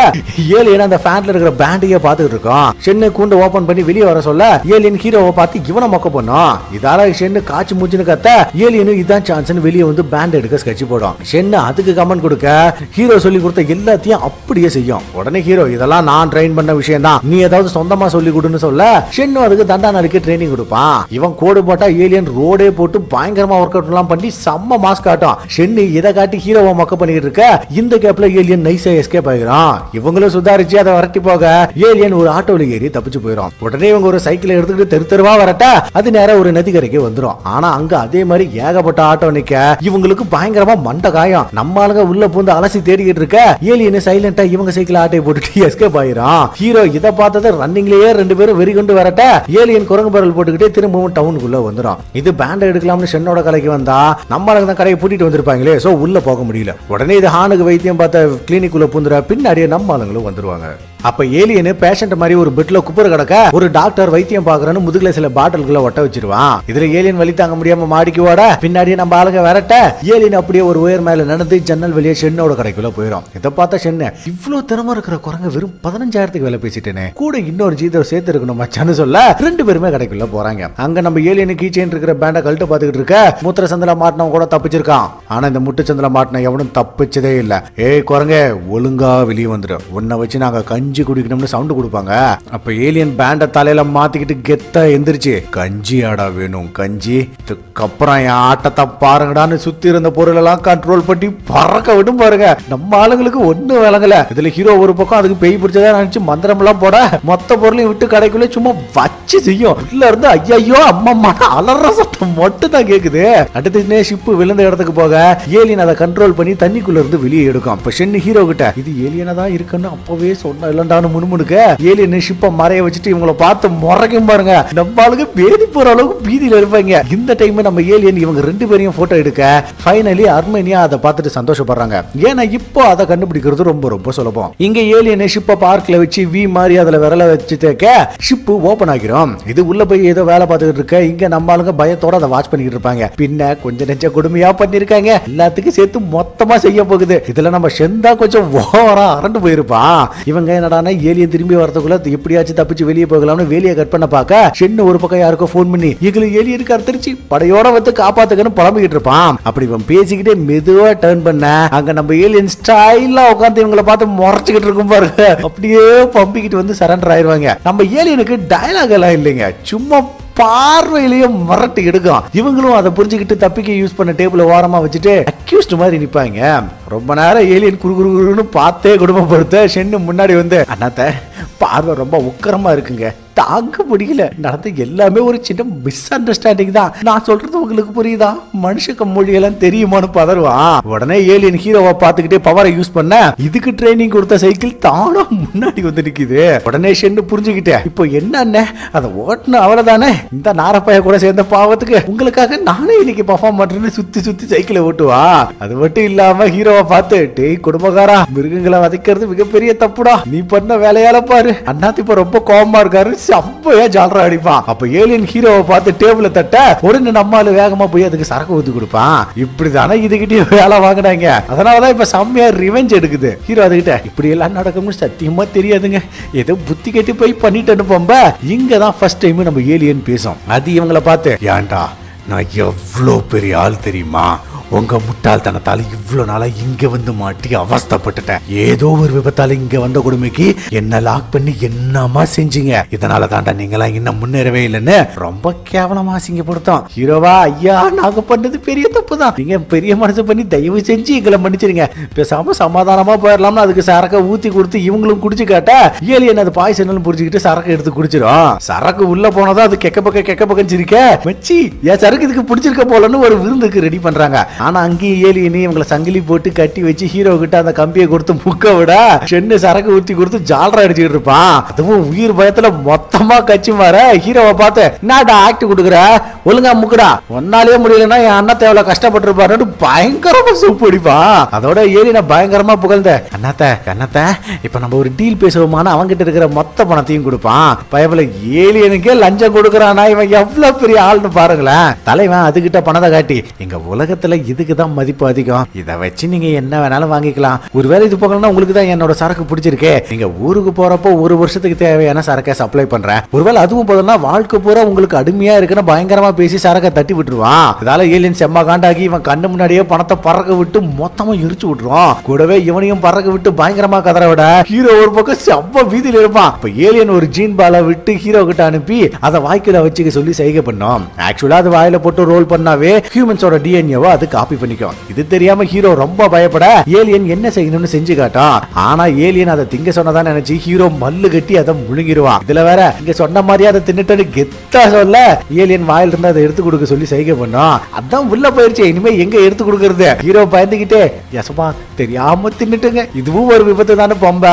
ஏலியன் அந்த ஃபேன்ல இருக்கிற பேண்டையே பார்த்துட்டு இருக்கான். ஷென்னு கூண்டு ஓபன் பண்ணி வெளியே வர சொல்ல ஏலியன் ஹீரோவை பார்த்து இவனை மொக்க பண்ணும். இதால ஷென்னு காய்ச்சி மூச்சுன்னு கத்த ஏலியனும் இதான் சான்ஸ்னு வெளியே வந்து பேண்ட் எடுக்க ஸ்கெட்ச் போடும். ஷென்னு அதுக்கு கமெண்ட் கொடுக்க ஹீரோ சொல்லி கொடுத்த எல்லாத்தையும் அப்படியே செய்யும். வந்துரும். உடனே ஹீரோ இதெல்லாம் நான் ட்ரெயின் பண்ண விஷயம் தான், நீ ஏதாவது சொந்தமா சொல்லி கொடுன்னு சொல்ல ஷென்னு அதுக்கு தண்டானருக்கு ட்ரைனிங் கொடுப்பான். இவன் கோடு போட்டா ஏலியன் ரோடே போட்டு பயங்கரமா ஒர்க் அவுட் எல்லாம் பண்ணி செம்ம மாஸ் காட்டும். ஷென்னு இதை காட்டி ஹீரோவை மொக்க பண்ணிட்டு இருக்க இந்த கேப்ல ஏலியன் நைஸா எஸ்கேப் ஆகிறான். இவங்களும் சுதாரிச்சு அதை வரட்டி போக ஏலியன் ஒரு ஆட்டோல ஏறி தப்பிச்சு போயிடும். உடனே இவங்க ஒரு சைக்கிள் எடுத்துக்கிட்டு தெரு தெருவா வரட்ட அது நேரம் ஒரு நதிக்கரைக்கு வந்துரும். ஆனா அங்க அதே மாதிரி ஏகப்பட்ட ஆட்டோ நிக்க இவங்களுக்கு பயங்கரமா மண்ட காயம். நம்ம ஆளுங்க உள்ள பூந்து அலசி தேடிக்கிட்டு இருக்க ஏலியன் சைலண்டா இவங்க சைக்கிள் ஆட்டையை போட்டுட்டு எஸ்கேப் ஆயிரும். ஹீரோ இதை பார்த்தது ரன்னிங்லயே ரெண்டு பேரும் வெறி கொண்டு வரட்ட ஏலியன் குரங்கு பரல் போட்டுக்கிட்டே திரும்பவும் டவுனுக்குள்ள வந்துரும். இது பேண்ட் எடுக்கலாம்னு ஷென்னோட கடைக்கு வந்தா நம்ம ஆளுங்க தான் கடையை பூட்டிட்டு வந்திருப்பாங்களே, சோ உள்ள போக முடியல. உடனே இது ஹானுக்கு வைத்தியம் பார்த்த கிளினிக் உள்ள பூந்துற பின்னாடியே நம்ம ஆளுங்களும் வந்துருவாங்க. அப்ப ஏலியன் பேஷண்ட் மாதிரி ஒரு பெட்ல குப்புற கிடக்க ஒரு டாக்டர் வைத்தியம் பாக்குறன்னு முதுகுல சில பாட்டில்களை ஒட்ட வச்சிருவான். இதுல ஏலியன் வலி தாங்க முடியாம மாடிக்கு ஓட பின்னாடியே நம்ம ஆளுங்க வரட்ட ஏலியன் அப்படியே ஒரு உயர் மேல நடந்து ஜன்னல் வெளியே ஷென்னோட கடைக்குள்ள போயிடும். இதை பார்த்தா ஷென்னு இவ்வளவு திறமை இருக்கிற குரங்க வெறும் 15,000க்கு வேலை பேசிட்டேனே, கூட இன்னொரு ஜீதோ சேர்த்து இருக்கணும் மச்சான்னு சொல்ல ரெண்டு பேருமே கடைக்குள்ள போறாங்க. அங்க நம்ம ஏலியன் கீச்சேன் இருக்கிற பேண்ட கழட்டு பாத்துக்கிட்டு இருக்க மூத்திர சந்தில மாட்டினவன் கூட தப்பிச்சிருக்கான். ஆனா இந்த முட்டு சந்தில மாட்டின எவனும் தப்பிச்சதே இல்ல. ஏய் குரங்க ஒழுங்கா வெளியே வந்துரு, உன்னை வச்சு நாங்க கஞ்சி குடிக்கணும்னு சவுண்ட் கொடுப்பாங்க. அப்ப ஏலியன் பேண்ட தலையில மாத்திக்கிட்டு கெத்தா எந்திரிச்சு கஞ்சி ஆடா வேணும் கஞ்சி, இதுக்கப்புறம் என் ஆட்டத்தை பாருங்கடான்னு சுத்தி இருந்த பொருள் எல்லாம் கண்ட்ரோல் பண்ணி பறக்க விடும் பாருங்க. நம்ம ஆளுங்களுக்கு ஒண்ணு விளங்கல. இதுல ஹீரோ ஒரு பக்கம் அதுக்கு பேய் பிடிச்சதா நினைச்சு மந்திரம் எல்லாம் போட மொத்த பொருளையும் விட்டு கடைக்குள்ள சும்மா வச்சு செய்யும். உள்ள இருந்து ஐயோ அம்மா அலற சத்தம் மட்டும் தான் கேக்குது. அடுத்த ஷிப் விழுந்த இடத்துக்கு போக ஏலியன் அதை கண்ட்ரோல் பண்ணி தண்ணிக்குள்ள இருந்து வெளியே எடுக்கும். அப்ப ஷென்னு ஹீரோ கிட்ட இது ஏலியனா தான் இருக்குன்னு அப்பவே சொன்ன இல்லண்டான்னு முணுமுணுக்க ஏலியன் ஷிப்பை மறைய வச்சுட்டு இவங்களை பார்த்து முறைக்கும் பாருங்க. நம்ம ஆளுங்க பேதி போற அளவுக்கு பீதியில இருப்பாங்க. இந்த டைம் நம்ம ஏலியன் இவங்க ரெண்டு பேரையும் போட்டோ எடுக்க ஃபைனலி அர்மேனியா அதை பார்த்துட்டு சந்தோஷப்படுறாங்க. ஏன்னா இப்போ அதை கண்டுபிடிக்கிறது ரொம்ப ரொம்ப சுலபம். இங்க ஏலியன் ஷிப்பை பார்க்ல வச்சு வி மாதிரி அதுல விரல வச்சு தேக்க ஷிப் ஓபன் ஆகிரும். இது உள்ள போய் ஏதோ வேலை பார்த்துக்கிட்டு இருக்க இங்க நம்ம ஆளுங்க பயத்தோட அதை வாட்ச் பண்ணிட்டு இருப்பாங்க. பின்ன கொஞ்சம் நெஞ்ச கொடுமையா பண்ணிருக்காங்க, எல்லாத்துக்கும் சேர்த்து மொத்தமா செய்ய போகுது. இதுல நம்ம ஷெந்தா கொஞ்சம் ஓவரா அரண்டு போயிருப்பான். இவங்க என்னடானா ஏலியன் திரும்பி வரதுக்குள்ள எப்படியாச்சும் தப்பிச்சு வெளியே போகலாம்னு வேலையை கட் பண்ண பார்க்க ஷென்னு ஒரு பக்கம் யாருக்கோ போன் பண்ணி எங்களை ஏலியனுக்கு அறுத்துருச்சு படையோட வந்து காப்பாத்துக்கன்னு புலம்பிக்கிட்டு இருப்பான். அப்படி இவன் பேசிக்கிட்டே மெதுவா டர்ன் பண்ண அங்க நம்ம ஏலியன் ஸ்டைலா உட்காந்து இவங்களை பார்த்து முறைச்சுக்கிட்டு இருக்கும் பாருங்க. அப்படியே பம்பிக்கிட்டு வந்து சரண்டர் ஆயிருவாங்க. நம்ம ஏலியனுக்கு டயலாக் எல்லாம் இல்லைங்க, சும்மா பார்வையிலேயே மிரட்டி எடுக்கும். இவங்களும் அதை புரிஞ்சுக்கிட்டு தப்பிக்க யூஸ் பண்ண டேபிள ஓரமா வச்சுட்டு அக்யூஸ்ட் மாதிரி நிப்பாங்க. ரொம்ப நேரம் ஏலியன் குறுகுறுன்னு பார்த்தே குடும்பப்படுத்த ஷென்னு முன்னாடி வந்து அண்ணாத்த பார்வை ரொம்ப உக்கரமா இருக்குங்க, தாங்க முடியல, நடந்து எல்லாமே ஒரு சின்ன மிஸ் அண்டர்ஸ்டாண்டிங் தான், நான் சொல்றது உங்களுக்கு புரியுதா, மனுஷக்க மொழியெல்லாம் தெரியுமான்னு பதறுவான். உடனே ஏலியன் ஹீரோவை பார்த்துக்கிட்டே பவரை யூஸ் பண்ண இதுக்கு ட்ரைனிங் கொடுத்த சைக்கிள் தானா முன்னாடி வந்து நிக்குது. உடனே ஷென்னு புரிஞ்சுக்கிட்டே இப்போ என்ன அதை ஓட்டுன அவ்வளவுதானே, இந்த நாரப்பைய கூட சேர்ந்த பாவத்துக்கு உங்களுக்காக நானே இன்னைக்கு பர்ஃபார்ம் பண்றேன்னு சுத்தி சுத்தி சைக்கிளை ஓட்டுவா. அது மட்டும் இல்லாம ஹீரோவை பார்த்து டேய் குடும்பக்காரா மிருகங்களை வதைக்கிறது மிகப்பெரிய தப்புடா, நீ பண்ண வேலையால பாரு அண்ணாத்தி இப்ப ரொம்ப கோபமா இருக்காரு செம்மையா ஜாலரா அடிப்பான். அப்ப ஏலியன் ஹீரோவை பார்த்து டேபிள தட்ட உடனே நம்மால வேகமா போய் அதுக்கு சரக்கு ஊத்தி கொடுப்பான். இப்படிதானே இதுகிட்டே வேலை வாங்கினாங்க, அதனாலதான் இப்ப செம்மையா ரிவெஞ்ச் எடுக்குது. ஹீரோ அதுகிட்ட இப்படி எல்லாம் நடக்கும்னு சத்தியமா தெரியாதுங்க, ஏதோ புத்தி கட்டி போய் பண்ணிட்டு அனுப்பம்ப. இங்கதான் ஃபர்ஸ்ட் டைம் நம்ம ஏலியன் பேசும். அது இவங்களை பார்த்து ஏன்டா நான் எவ்வளவு பெரிய ஆள் தெரியுமா, உங்க முட்டாள்தனத்தால இவ்வளவு நாளா இங்க வந்து மாட்டி அவஸ்தப்பட்டுட்டேன், ஏதோ ஒரு விபத்தால இங்க வந்த கொடுமைக்கு என்ன லாக் பண்ணி என்னமா செஞ்சீங்க, இதனால தாண்டா நீங்களா இன்னும் முன்னேறவே இல்லைன்னு ரொம்ப கேவலமா அசிங்கப்படுத்தோம். ஹீரோவா ஐயா நாங்க பண்ணது பெரிய தப்பு தான், நீங்க பெரிய மனசு பண்ணி தயவு செஞ்சு எங்களை மன்னிச்சிருங்க, பேசாம சமாதானமா போயிடலாம்னு அதுக்கு சரக்க ஊத்தி கொடுத்து இவங்களும் குடிச்சு காட்ட ஏலியன் அது பாய்சன் புரிஞ்சுக்கிட்டு சரக்கு எடுத்து குடிச்சிடும். சரக்கு உள்ள போனதா அது கெக்க பக்கம் சிரிக்க வச்சு என் சரக்கு இதுக்கு பிடிச்சிருக்க போலன்னு ஒரு விருந்துக்கு ரெடி பண்றாங்க. ஆனா அங்கேயும் ஏலியன் இவங்களை சங்கிலி போட்டு கட்டி வச்சு ஹீரோ கிட்ட அந்த கம்பியை கொடுத்து முக்க விட ஷென்னு சரக்கு ஊத்தி கொடுத்து ஜாலரா அடிச்சுட்டு இருப்பான். அதுவும் உயிர் பயத்துல மொத்தமா கட்சி மாற ஹீரோவை பார்த்து என்னடா ஆக்ட் கொடுக்குற, ஒழுங்கா முக்குடா, ஒன்னாலே முடியலன்னா என் அண்ணாத்த எவ்வளவு கஷ்டப்பட்டு இருப்பாரு பயங்கரமா சூப்பு அடிப்பான். அதோட ஏலியனை பயங்கரமா புகழ்ந்த அண்ணாத்த இப்ப நம்ம ஒரு டீல் பேசுவோமான அவங்கிட்ட இருக்கிற மொத்த பணத்தையும் கொடுப்பான். பயபல ஏலியனுக்கே லஞ்சம் கொடுக்கறானா இவன் எவ்வளவு பெரிய ஆள்னு பாருங்களேன். தலைவன் அதுகிட்ட பணத்தை காட்டி எங்க உலகத்துல இதுக்கு தான் மதிப்பு அதிகம். இதை வச்சு நீங்க என்ன வேணாலும் வாங்கிக்கலாம். ஒருவேளை இது போகலன்னா உங்களுக்கு தான் என்னோட சரக்கு பிடிச்சிருக்கு, நீங்க ஊருக்கு போறப்போ ஒரு வருஷத்துக்கு தேவையான சரக்கை சப்ளை பண்றேன், ஒருவேளை அதுவும் போதும்னா வாழ்க்கை பூரா உங்களுக்கு அடிமையா இருக்குன்னு பயங்கரமா பேசி சரக்கை தட்டி விட்டுருவான். இதால ஏலியன் செம்ம காண்டாகி இவன் கண்ணு முன்னாடியே பணத்தை பறக்க விட்டு மொத்தமா எரிச்சு விட்டுருவான். கூடவே இவனையும் பறக்க விட்டு பயங்கரமா கதற விட ஹீரோ ஒரு பக்கம் செம்ம வீதியில இருப்பான். இப்ப ஏலியன் ஒரு ஜீன் பாலை விட்டு ஹீரோ கிட்ட அனுப்பி அதை வாய்க்குல வச்சுக்க சொல்லி செய்கை பண்ணோம். ஆக்சுவலா அது வாயில போட்டு ரோல் பண்ணாவே ஹியூமன்ஸோட டிஎன்ஏவை அது காப்பி பண்ணிக்கும். இது தெரியாம ஹீரோ ரொம்ப பயப்பட ஏலியன் என்ன செய்யணும்னு செஞ்சு காட்டும். ஆனா ஏலியன் அதை திங்க சொன்னதான் நினைச்சு ஹீரோ மல்லு கட்டி அதை முழுங்கிடுவான். இதுல வேற இங்க சொன்ன மாதிரி அதை தின்னுட்டு கெத்தா சொல்ல ஏலியன் வாயில இருந்து அதை எடுத்து கொடுக்க சொல்லி செய்கை பண்ணோம். அதான் உள்ள போயிருச்சு, இனிமே எங்க எடுத்து கொடுக்கறது? ஹீரோ பயந்துகிட்டே யசமா தெரியாம தின்னுட்டுங்க, இதுவும் ஒரு விபத்து தானே பொம்ப.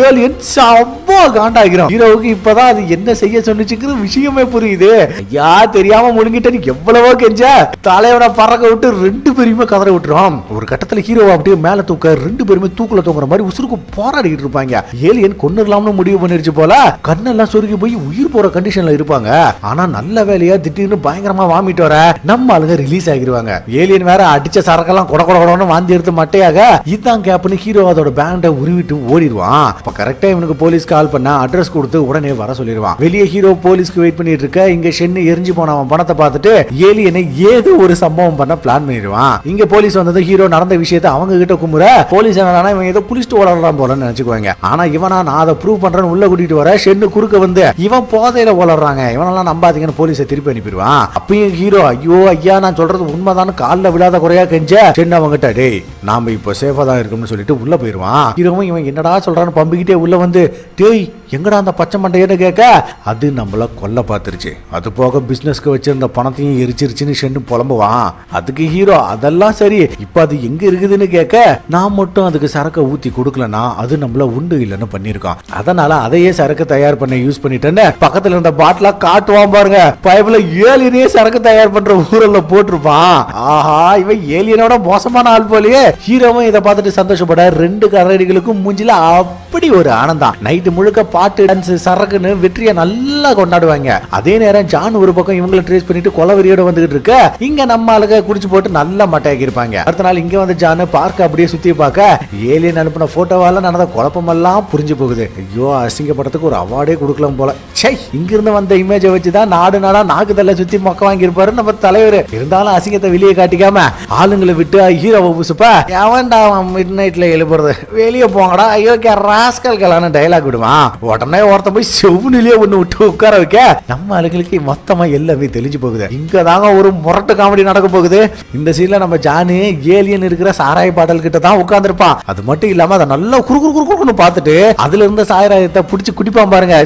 ஏலியன் சம்பா காண்டாகிறோம். ஹீரோவுக்கு இப்பதான் அது என்ன செய்ய சொன்னிச்சுங்கிற விஷயமே புரியுது. ஐயா தெரியாம முழுங்கிட்டு எவ்வளவோ கெஞ்ச தலைவனை பறக்க விட்டு ரெண்டு பேருமே கதற விட்டுரும். ஒரு கட்டத்துல ஹீரோவை அப்படியே மேல தூக்க ரெண்டு பேருமே தூக்குல தூங்குற மாதிரி உசுருக்கு போராடிட்டு இருப்பாங்க. ஏலியன் கொன்னுடலாம்னு முடிவு பண்ணிருச்சு போல கண்ணெல்லாம் சொருகி போய் உயிர் போற கண்டிஷன்ல இருப்பாங்க. ஆனா நல்ல வேலையா திடீர்னு பயங்கரமா வாமிட்டு வர நம்ம ஆளுங்க ரிலீஸ் ஆகிருவாங்க. ஏலியன் வேற அடிச்ச சரக்கெல்லாம் கொட கொட கொடன்னு வாந்தி எடுத்து மட்டையாக இதான் கேப்னு ஹீரோ அதோட பேண்டை உருவிட்டு ஓடிடுவான். அப்ப கரெக்டா இவனுக்கு போலீஸ் கால் பண்ண அட்ரஸ் கொடுத்து உடனே வர சொல்லிடுவான். வெளியே ஹீரோ போலீஸ்க்கு வெயிட் பண்ணிட்டு இருக்க இங்க ஷென்னு எரிஞ்சு போன அவன் பணத்தை பார்த்துட்டு ஏலியனை ஏதோ ஒரு சம்பவம் பண்ண பிளான் பண்ணிடுவான். இங்க போலீஸ் வந்தது ஹீரோ நடந்த விஷயத்தை அவங்க கிட்ட குமுற போலீஸ் என்னன்னா இவன் ஏதோ புலிஸ்ட் ஓடறான் போல நினைச்சுக்குவாங்க. ஆனா இவனா நான் அதை ப்ரூவ் பண்றேன்னு உள்ள கூட்டிட்டு வர ஷென்னு குறுக்க வந்து இவன் போதையில ஓடுறாங்க, இவனெல்லாம் நம்பாதீங்கன்னு போலீஸை திருப்பி அனுப்பிடுவான். அப்பயும் ஹீரோ ஐயோ ஐயா நான் சொல்றது உண்மைதான் காலில் விழாத குறையா கெஞ்ச ஷென்னு அவங்கிட்ட டேய் நாம இப்போ சேஃபா தான் இருக்கும்னு சொல்லிட்டு உள்ள போயிருவான். ஹீரோவும் இவன் என்னடா சொல்றான்னு பம்பிக்கிட்டே உள்ள வந்து டேய் எங்கடா அந்த பச்சை மண்டையன்னு கேட்க அது நம்மள கொல்ல பார்த்துருச்சு, அது போக பிசினஸ்க்கு வச்சிருந்த பணத்தையும் எரிச்சிருச்சுன்னு ஷென்னு புலம்புவான். அதுக்கு ஹீரோ அதெல்லாம் சரி இப்ப அது எங்க இருக்குதுன்னு கேட்க நான் மட்டும் அதுக்கு சரக்கை ஊத்தி கொடுக்கலனா அது நம்மள உண்டு இல்லைன்னு பண்ணிருக்கோம், அதனால அதையே சரக்கு தயார் பண்ண யூஸ் பண்ணிட்டேன்னு பக்கத்துல இருந்த பாட்டிலா காட்டுவான் பாருங்க. பைப்ல ஏலியனே சரக்கு தயார் பண்ற ஊரல்ல போட்டிருப்பான். ஆஹா இவன் ஏலியனோட மோசமான ஆள் போலயே. ஹீரோவும் இதை பார்த்துட்டு சந்தோஷப்பட ரெண்டு கரடிகளுக்கும் மூஞ்சில அப்படி ஒரு ஆனந்தம். நைட்டு முழுக்க பாட்டு டான்ஸ் சரக்குன்னு வெற்றியை நல்லா கொண்டாடுவாங்க. அதே நேரம் ஜான் ஒரு பக்கம் இவங்களை ட்ரேஸ் பண்ணிட்டு கொலவெறியோட வந்துகிட்டு இருக்க இங்க நம்ம ஆளுங்க குடிச்சு போட்டு நல்லா மட்டையாக்கி இருப்பாங்க. அடுத்த நாள் இங்க வந்து ஜான் பார்க்க அப்படியே சுத்தி பார்க்க ஏலியன் அனுப்பின போட்டோவால நடந்த குழப்பமெல்லாம் புரிஞ்சு போகுது. ஐயோ அசிங்கப்படத்துக்கு ஒரு அவார்டே கொடுக்கலாம் போல. சை இங்க இருந்து வந்த இமேஜை வச்சுதான் நாடு நாடா நாக்கு தள்ள சுத்தி மொக்க வாங்கி இருப்பாரு நம்ம தலைவர். இருந்தாலும் அசிங்கத்தை வெளியே காட்டிக்காம ஆளுங்களை விட்டு ஹீரோவை புசுப்பா எவன்டா மிட் நைட்ல எழுப்புறது வெளியே போங்கடா ஐயோ ராஸ்கல் கலான டைலாக் விடுவான். உடனே ஒருத்த போய் செவ்னிலேயே ஒண்ணு விட்டு உட்கார வைக்க நம்ம ஆளுங்களுக்கு மொத்தமா எல்லாமே தெளிஞ்சு போகுது. இங்க தாங்க ஒரு முரட்டு காமெடி நடக்க போகுது. இந்த சீன்ல நம்ம ஜானு ஏலியன் இருக்கிற சாராய பாட்டல் கிட்ட தான் உட்கார்ந்துருப்பான். அது மட்டும் இல்லாம அதை நல்லா குறுக்குன்னு பார்த்துட்டு அதுல இருந்த சாராயத்தை பிடிச்சு குடிப்பான் பாருங்க,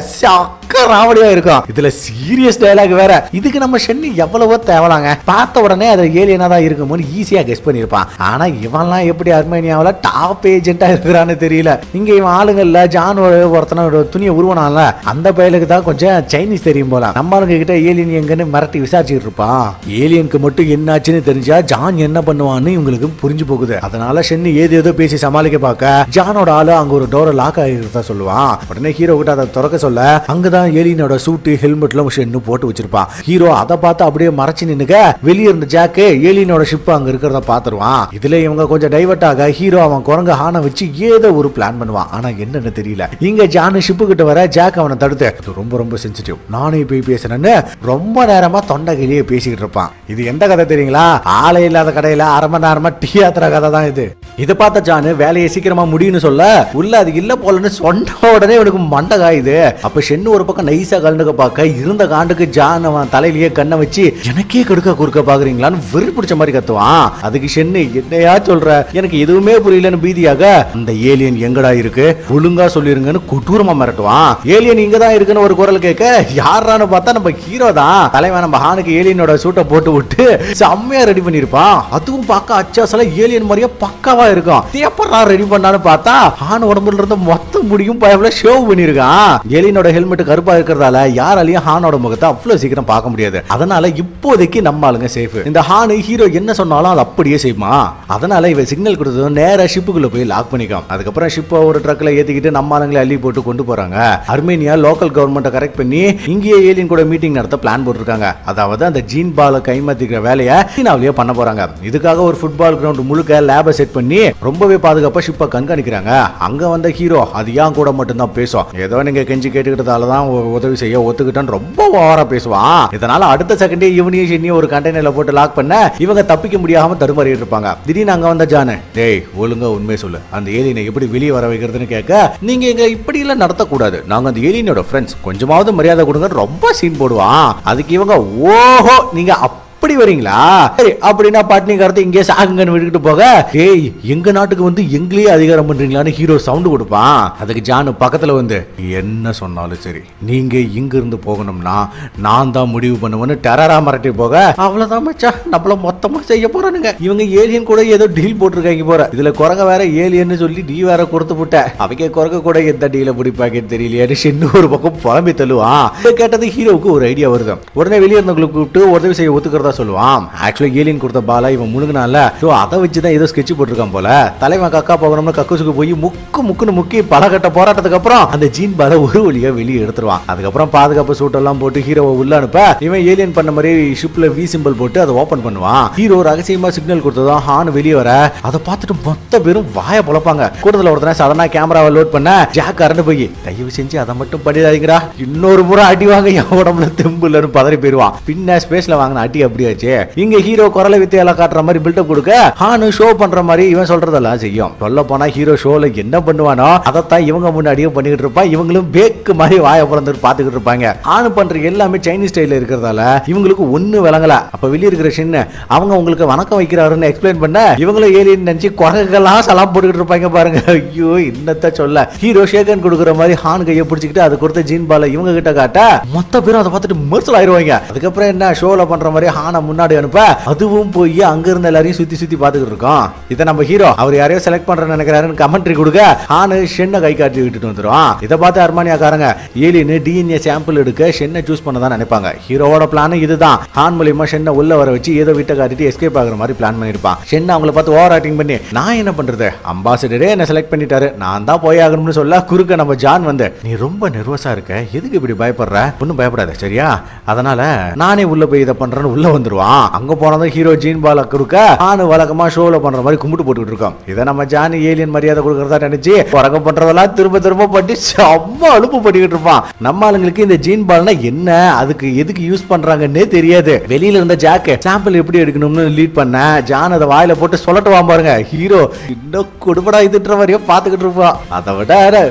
ராவடியா இருக்கும். இதுல சீரியஸ் டயலாக் வேற. இதுக்கு நம்ம ஷென்னு எவ்வளவோ தேவலாங்க. பார்த்த உடனே அது ஏலியனா தான் இருக்கும்னு ஈஸியா கெஸ் பண்ணிருப்பான். ஆனா இவன்லாம் எப்படி அர்மேனியாவில டாப் ஏஜென்ட்டா இருக்கிறான்னு தெரியல. இங்க இவன் ஆளுங்கள்ல ஜான் ஒருத்தனோட துணியை உருவனால அந்த பயலுக்கு தான் கொஞ்சம் சைனீஸ் தெரியும் போல. நம்ம ஆளுங்க கிட்ட ஏலியன் எங்கன்னு மிரட்டி விசாரிச்சுட்டு இருப்பான். ஏலியனுக்கு மட்டும் என்னாச்சுன்னு தெரிஞ்சா ஜான் என்ன பண்ணுவான்னு இவங்களுக்கு புரிஞ்சு போகுது. அதனால ஷென்னு ஏதோ பேசி சமாளிக்க பார்க்க ஜானோட ஆளு அங்க ஒரு டோரை லாக் ஆகிருந்தா சொல்லுவான். உடனே ஹீரோ கிட்ட அதை திறக்க சொல்ல அங்கதான் ஏலியனோட சூட்டு ஹெல்மெட்ல ஷென்னு போட்டு வச்சிருப்பான். ஹீரோ அதை பார்த்து அப்படியே மறைச்சு நின்னுக்க வெளியே இருந்த ஜாக்கு ஏலியனோட ஷிப் அங்க இருக்கிறத பாத்துருவான். இதுல இவங்க கொஞ்சம் டைவர்ட் ஆக ஹீரோ அவன் குரங்க ஹான வச்சு ஏதோ ஒரு பிளான் பண்ணுவான். ஆனா என்னன்னு தெரியல. இங்க ஜானு ஷிப்பு கிட்ட வர ஜாக் அவனை தடுத்து இது ரொம்ப சென்சிட்டிவ் நானே போய் பேசுறேன்னு ரொம்ப நேரமா தொண்டைகிலேயே பேசிக்கிட்டு இருப்பான். இது எந்த கதை தெரியுங்களா? ஆளே இல்லாத கடையில அரை மணி நேரமா டீ ஆத்துற கதை தான் இது. இதை பார்த்த ஜானு வேலையை சீக்கிரமா முடியும்னு சொல்ல உள்ள அது இல்ல போலன்னு சொன்ன உடனே உனக்கு மண்டை காயுது. அப்ப ஷென்னு ஒரு பக்கம் நைஸா கலந்துக்க பார்க்க இருந்த காண்டுக்கு ஜான் அவன் தலையிலேயே கண்ணை வச்சு எனக்கே குறுக்க பாக்குறீங்களான்னு வெறி பிடிச்ச மாதிரி கத்துவான். அதுக்கு ஷென்னு என்னையா சொல்ற எனக்கு எதுவுமே புரியலன்னு பீதியாக அந்த ஏலியன் எங்கடா இருக்கு ஒழுங்கா சொல்லிருங்கன்னு கொடூரமா மிரட்டுவான். ஏலியன் இங்கதான் இருக்குன்னு ஒரு குரல் கேட்க யாரான்னு பார்த்தா நம்ம ஹீரோ தான். தலைவன் நம்ம ஹானுக்கு ஏலியனோட சூட்டை போட்டு விட்டு செம்மையா ரெடி பண்ணிருப்பான். அதுவும் பார்க்க அச்சாசல ஏலியன் மாதிரியே பக்காவா இருக்கும். எப்படா ரெடி பண்ணான்னு பார்த்தா ஹான் உடம்புல இருந்து மொத்த முடியும் பயவுல ஷேவ் பண்ணிருக்கான். ஏலியனோட ஹெல்மெட் கருப்பா ஷேப்பா இருக்கிறதால யாராலையும் ஹானோட முகத்தை அவ்வளவு சீக்கிரம் பார்க்க முடியாது. அதனால இப்போதைக்கு நம்ம ஆளுங்க சேஃப். இந்த ஹானு ஹீரோ என்ன சொன்னாலும் அது அப்படியே செய்யுமா. அதனால இவ சிக்னல் கொடுத்ததும் நேரா ஷிப்புக்குள்ள போய் லாக் பண்ணிக்கும். அதுக்கப்புறம் ஷிப்பை ஒரு ட்ரக்ல ஏத்திக்கிட்டு நம்ம ஆளுங்களை அள்ளி போட்டு கொண்டு போறாங்க. அர்மேனியா லோக்கல் கவர்மெண்ட்டை கரெக்ட் பண்ணி இங்கேயே ஏலியன் கூட மீட்டிங் நடத்த பிளான் போட்டிருக்காங்க. அதாவது அந்த ஜீன் பாலை கைமாத்திக்கிற வேலையை சீனாவிலேயே பண்ண போறாங்க. இதுக்காக ஒரு ஃபுட்பால் கிரவுண்ட் முழுக்க லேபை செட் பண்ணி ரொம்பவே பாதுகாப்பா ஷிப்பை கண்காணிக்கிறாங்க. அங்க வந்த ஹீரோ அது ஏன் கூட மட்டும்தான் பேசும். ஏதோ நீங்க கெஞ்சி கேட்டுக்கிட்டதால தான் உதவி செய்ய ஒத்துக்கிட்டான்னு ரொம்ப ஓவரா பேசுவான். இதனால அடுத்த செகண்டே இவனையும் ஷென்னியும் ஒரு கண்டெய்னர்ல போட்டு லாக் பண்ண இவங்க தப்பிக்க முடியாம தடுமாறிட்டு இருப்பாங்க. திடீர்னு அங்க வந்த ஜானு, டேய் ஒழுங்கா உண்மையை சொல்லு, அந்த ஏலியனை எப்படி வெளியே வர வைக்கிறதுன்னு கேட்க, நீங்க எங்க இப்படி எல்லாம் நடத்தக்கூடாது, நாங்க அந்த ஏலியனோட ஃப்ரெண்ட்ஸ், கொஞ்சமாவது மரியாதை கொடுங்க ரொம்ப சீன் போடுவான். அதுக்கு இவங்க ஓஹோ நீங்க அப்படி வரீங்களா, சரி அப்படின்னா பட்னிக்காரத்தை இங்கே சாகுங்கன்னு விட்டுட்டு போக, ஏய் எங்க நாட்டுக்கு வந்து எங்களே அதிகாரம் பண்றீங்களான்னு ஹீரோ சவுண்ட் கொடுப்பான். அதுக்கு ஜானு பக்கத்துல வந்து, என்ன சொன்னாலும் சரி நீங்க இங்க இருந்து போகணும்னா நான் தான் முடிவு பண்ணுவேன்னு டெரரா மிரட்டி போக, அவ்வளவுதான் மச்சா நம்மள மொத்தமா செய்ய போறானுங்க. இவங்க ஏலியன் கூட ஏதோ டீல் போட்டிருக்காங்க போற, இதுல குரங்க வேற ஏலியன்னு சொல்லி நீ வேற கொடுத்து விட்ட, அவங்க குரங்க கூட எந்த டீல பிடிப்பாங்க தெரியலையான்னு ஷென்னு ஒரு பக்கம் புலம்பி தள்ளுவான். இதை கேட்டது ஹீரோவுக்கு ஒரு ஐடியா வருது. உடனே வெளியே இருந்தவங்களுக்கு கூப்பிட்டு உதவி செய்ய ஒத்துக்கிறதா சொல்லுவான். ஆக்சுவலா ஏலியன் கொடுத்த பாலா இவன் முழுங்கினால, சோ அதை வச்சுதான் ஏதோ ஸ்கெட்ச் போட்டிருக்கான் போல. தலைவன் கக்கா போகணும்னு கக்கூசுக்கு போய் முக்குன்னு முக்கி பலகட்ட போராட்டத்துக்கு அப்புறம் அந்த ஜீன் பாலை ஒரு வழியா வெளியே எடுத்துருவான். அதுக்கப்புறம் பாதுகாப்பு சூட் எல்லாம் போட்டு ஹீரோவை உள்ள அனுப்ப, இவன் ஏலியன் பண்ண மாதிரி ஷிப்ல வி சிம்பிள் போட்டு அதை ஓபன் பண்ணுவான். ஹீரோ ரகசியமா சிக்னல் கொடுத்ததும் ஹான் வெளியே வர, அதை பார்த்துட்டு மொத்த பேரும் வாய பொழப்பாங்க. கூட்டத்தில் ஒருத்தனை சடனா கேமராவை லோட் பண்ண ஜாக் அரண்டு போய், தயவு செஞ்சு அதை மட்டும் பண்ணிடாதீங்கடா, இன்னொரு முறை அடி வாங்க என் உடம்புல தெம்புலன்னு பதறி போயிருவான். பின்ன ஸ்பேஸ்ல வாங்கின அடி அப்படியே இங்க ஹீரோ குரலை வித்தையெல்லாம் காட்டுற மாதிரி பில்டப் கொடுக்க, ஹானு ஷோ பண்ற மாதிரி இவன் சொல்றதெல்லாம் செய்யும். சொல்ல போனா ஹீரோ ஷோல என்ன பண்ணுவானோ அதைத்தான் இவங்க முன்னாடியும் பண்ணிக்கிட்டு இருப்பான். இவங்களும் பேக்கு மாதிரி வாய பிறந்து பாத்துக்கிட்டு இருப்பாங்க. ஹானு பண்ற எல்லாமே சைனீஸ் ஸ்டைல இருக்கிறதால இவங்களுக்கு ஒண்ணு விளங்கல. அப்ப வெளியே இருக்கிற ஷென்னு அவங்க உங்களுக்கு வணக்கம் வைக்கிறாருன்னு எக்ஸ்பிளைன் பண்ண, இவங்களும் ஏலியன் நினைச்சு குரங்குகளா சலாம் போட்டுக்கிட்டு இருப்பாங்க பாருங்க. ஐயோ என்னத்த சொல்ல, ஹீரோ ஷேகன் கொடுக்குற மாதிரி ஹான் கையை பிடிச்சிக்கிட்டு அது கொடுத்த ஜீன் பாலை இவங்க கிட்ட காட்ட மொத்த பேரும் அதை பார்த்துட்டு மர்சல் ஆயிருவாங்க. அதுக்கப்புறம் என்ன ஷோல பண்ற மாதிரி ஹான முன்னாடி அனுப்ப, அதுவும் போய் அங்க இருந்த எல்லாரையும் சுத்தி சுத்தி பாத்துக்கிட்டு இருக்கோம். இதை நம்ம ஹீரோ அவர் யாரையோ செலக்ட் பண்றேன்னு நினைக்கிறாருன்னு கமெண்ட்ரி கொடுக்க, ஹானு ஷென்னை கை காட்டி விட்டுட்டு வந்துடும். இதை பார்த்து அர்மானியாக்காரங்க ஏலியன் டிஎன்ஏ சாம்பிள் எடுக்க ஷென்னை சூஸ் பண்ணதான் நினைப்பாங்க. ஹீரோவோட பிளான் இதுதான். ஹான் மூலியமா ஷென்னை உள்ள வர வச்சு ஏதோ விட்ட காட்டிட்டு எஸ்கேப் ஆகுற மாதிரி பிளான் பண்ணிருப்பான். ஷென்னை அவங்கள பார்த்து ஓவர் ஆக்டிங் பண்ணி, நான் என்ன பண்றது, அம்பாசிடரே என்ன செலக்ட் பண்ணிட்டாரு, நான் தான் போய் ஆகணும்னு சொல்ல, குறுக்க நம்ம ஜான் வந்து, நீ ரொம்ப நர்வஸா இருக்க, எதுக்கு இப்படி பயப்படுற, ஒன்னும் பயப்படாத சரியா, அதனால நானே உள்ள போய் இதை பண்றேன்னு உள்ள வந்துருவான். அங்க போனதும் ஹீரோ ஜீன் பாலை கொடுக்க, ஹானு வழக்கமா ஷோல பண்ற மாதிரி கும்பிட்டு போட்டுக்கிட்டு இருக்கோம். இதை நம்ம ஜானி ஏலியன் மரியாதை கொடுக்கறதா நினைச்சு உறக்கம் பண்றதெல்லாம் திரும்ப திரும்ப பண்ணி செம்ம அலுப்பு பண்ணிக்கிட்டு இருப்பான். நம்ம ஆளுங்களுக்கு இந்த ஜீன் பால்னா என்ன, அதுக்கு எதுக்கு யூஸ் பண்றாங்கன்னே தெரியாது. வெளியில இருந்த ஜாக்கு சாம்பிள் எப்படி எடுக்கணும்னு லீட் பண்ண ஜான் அதை வாயில போட்டு சொல்லட்டுவான் பாருங்க. ஹீரோ இன்னும் கொடுபடா இதுன்ற மாதிரியே பாத்துக்கிட்டு இருப்பான். அதை விட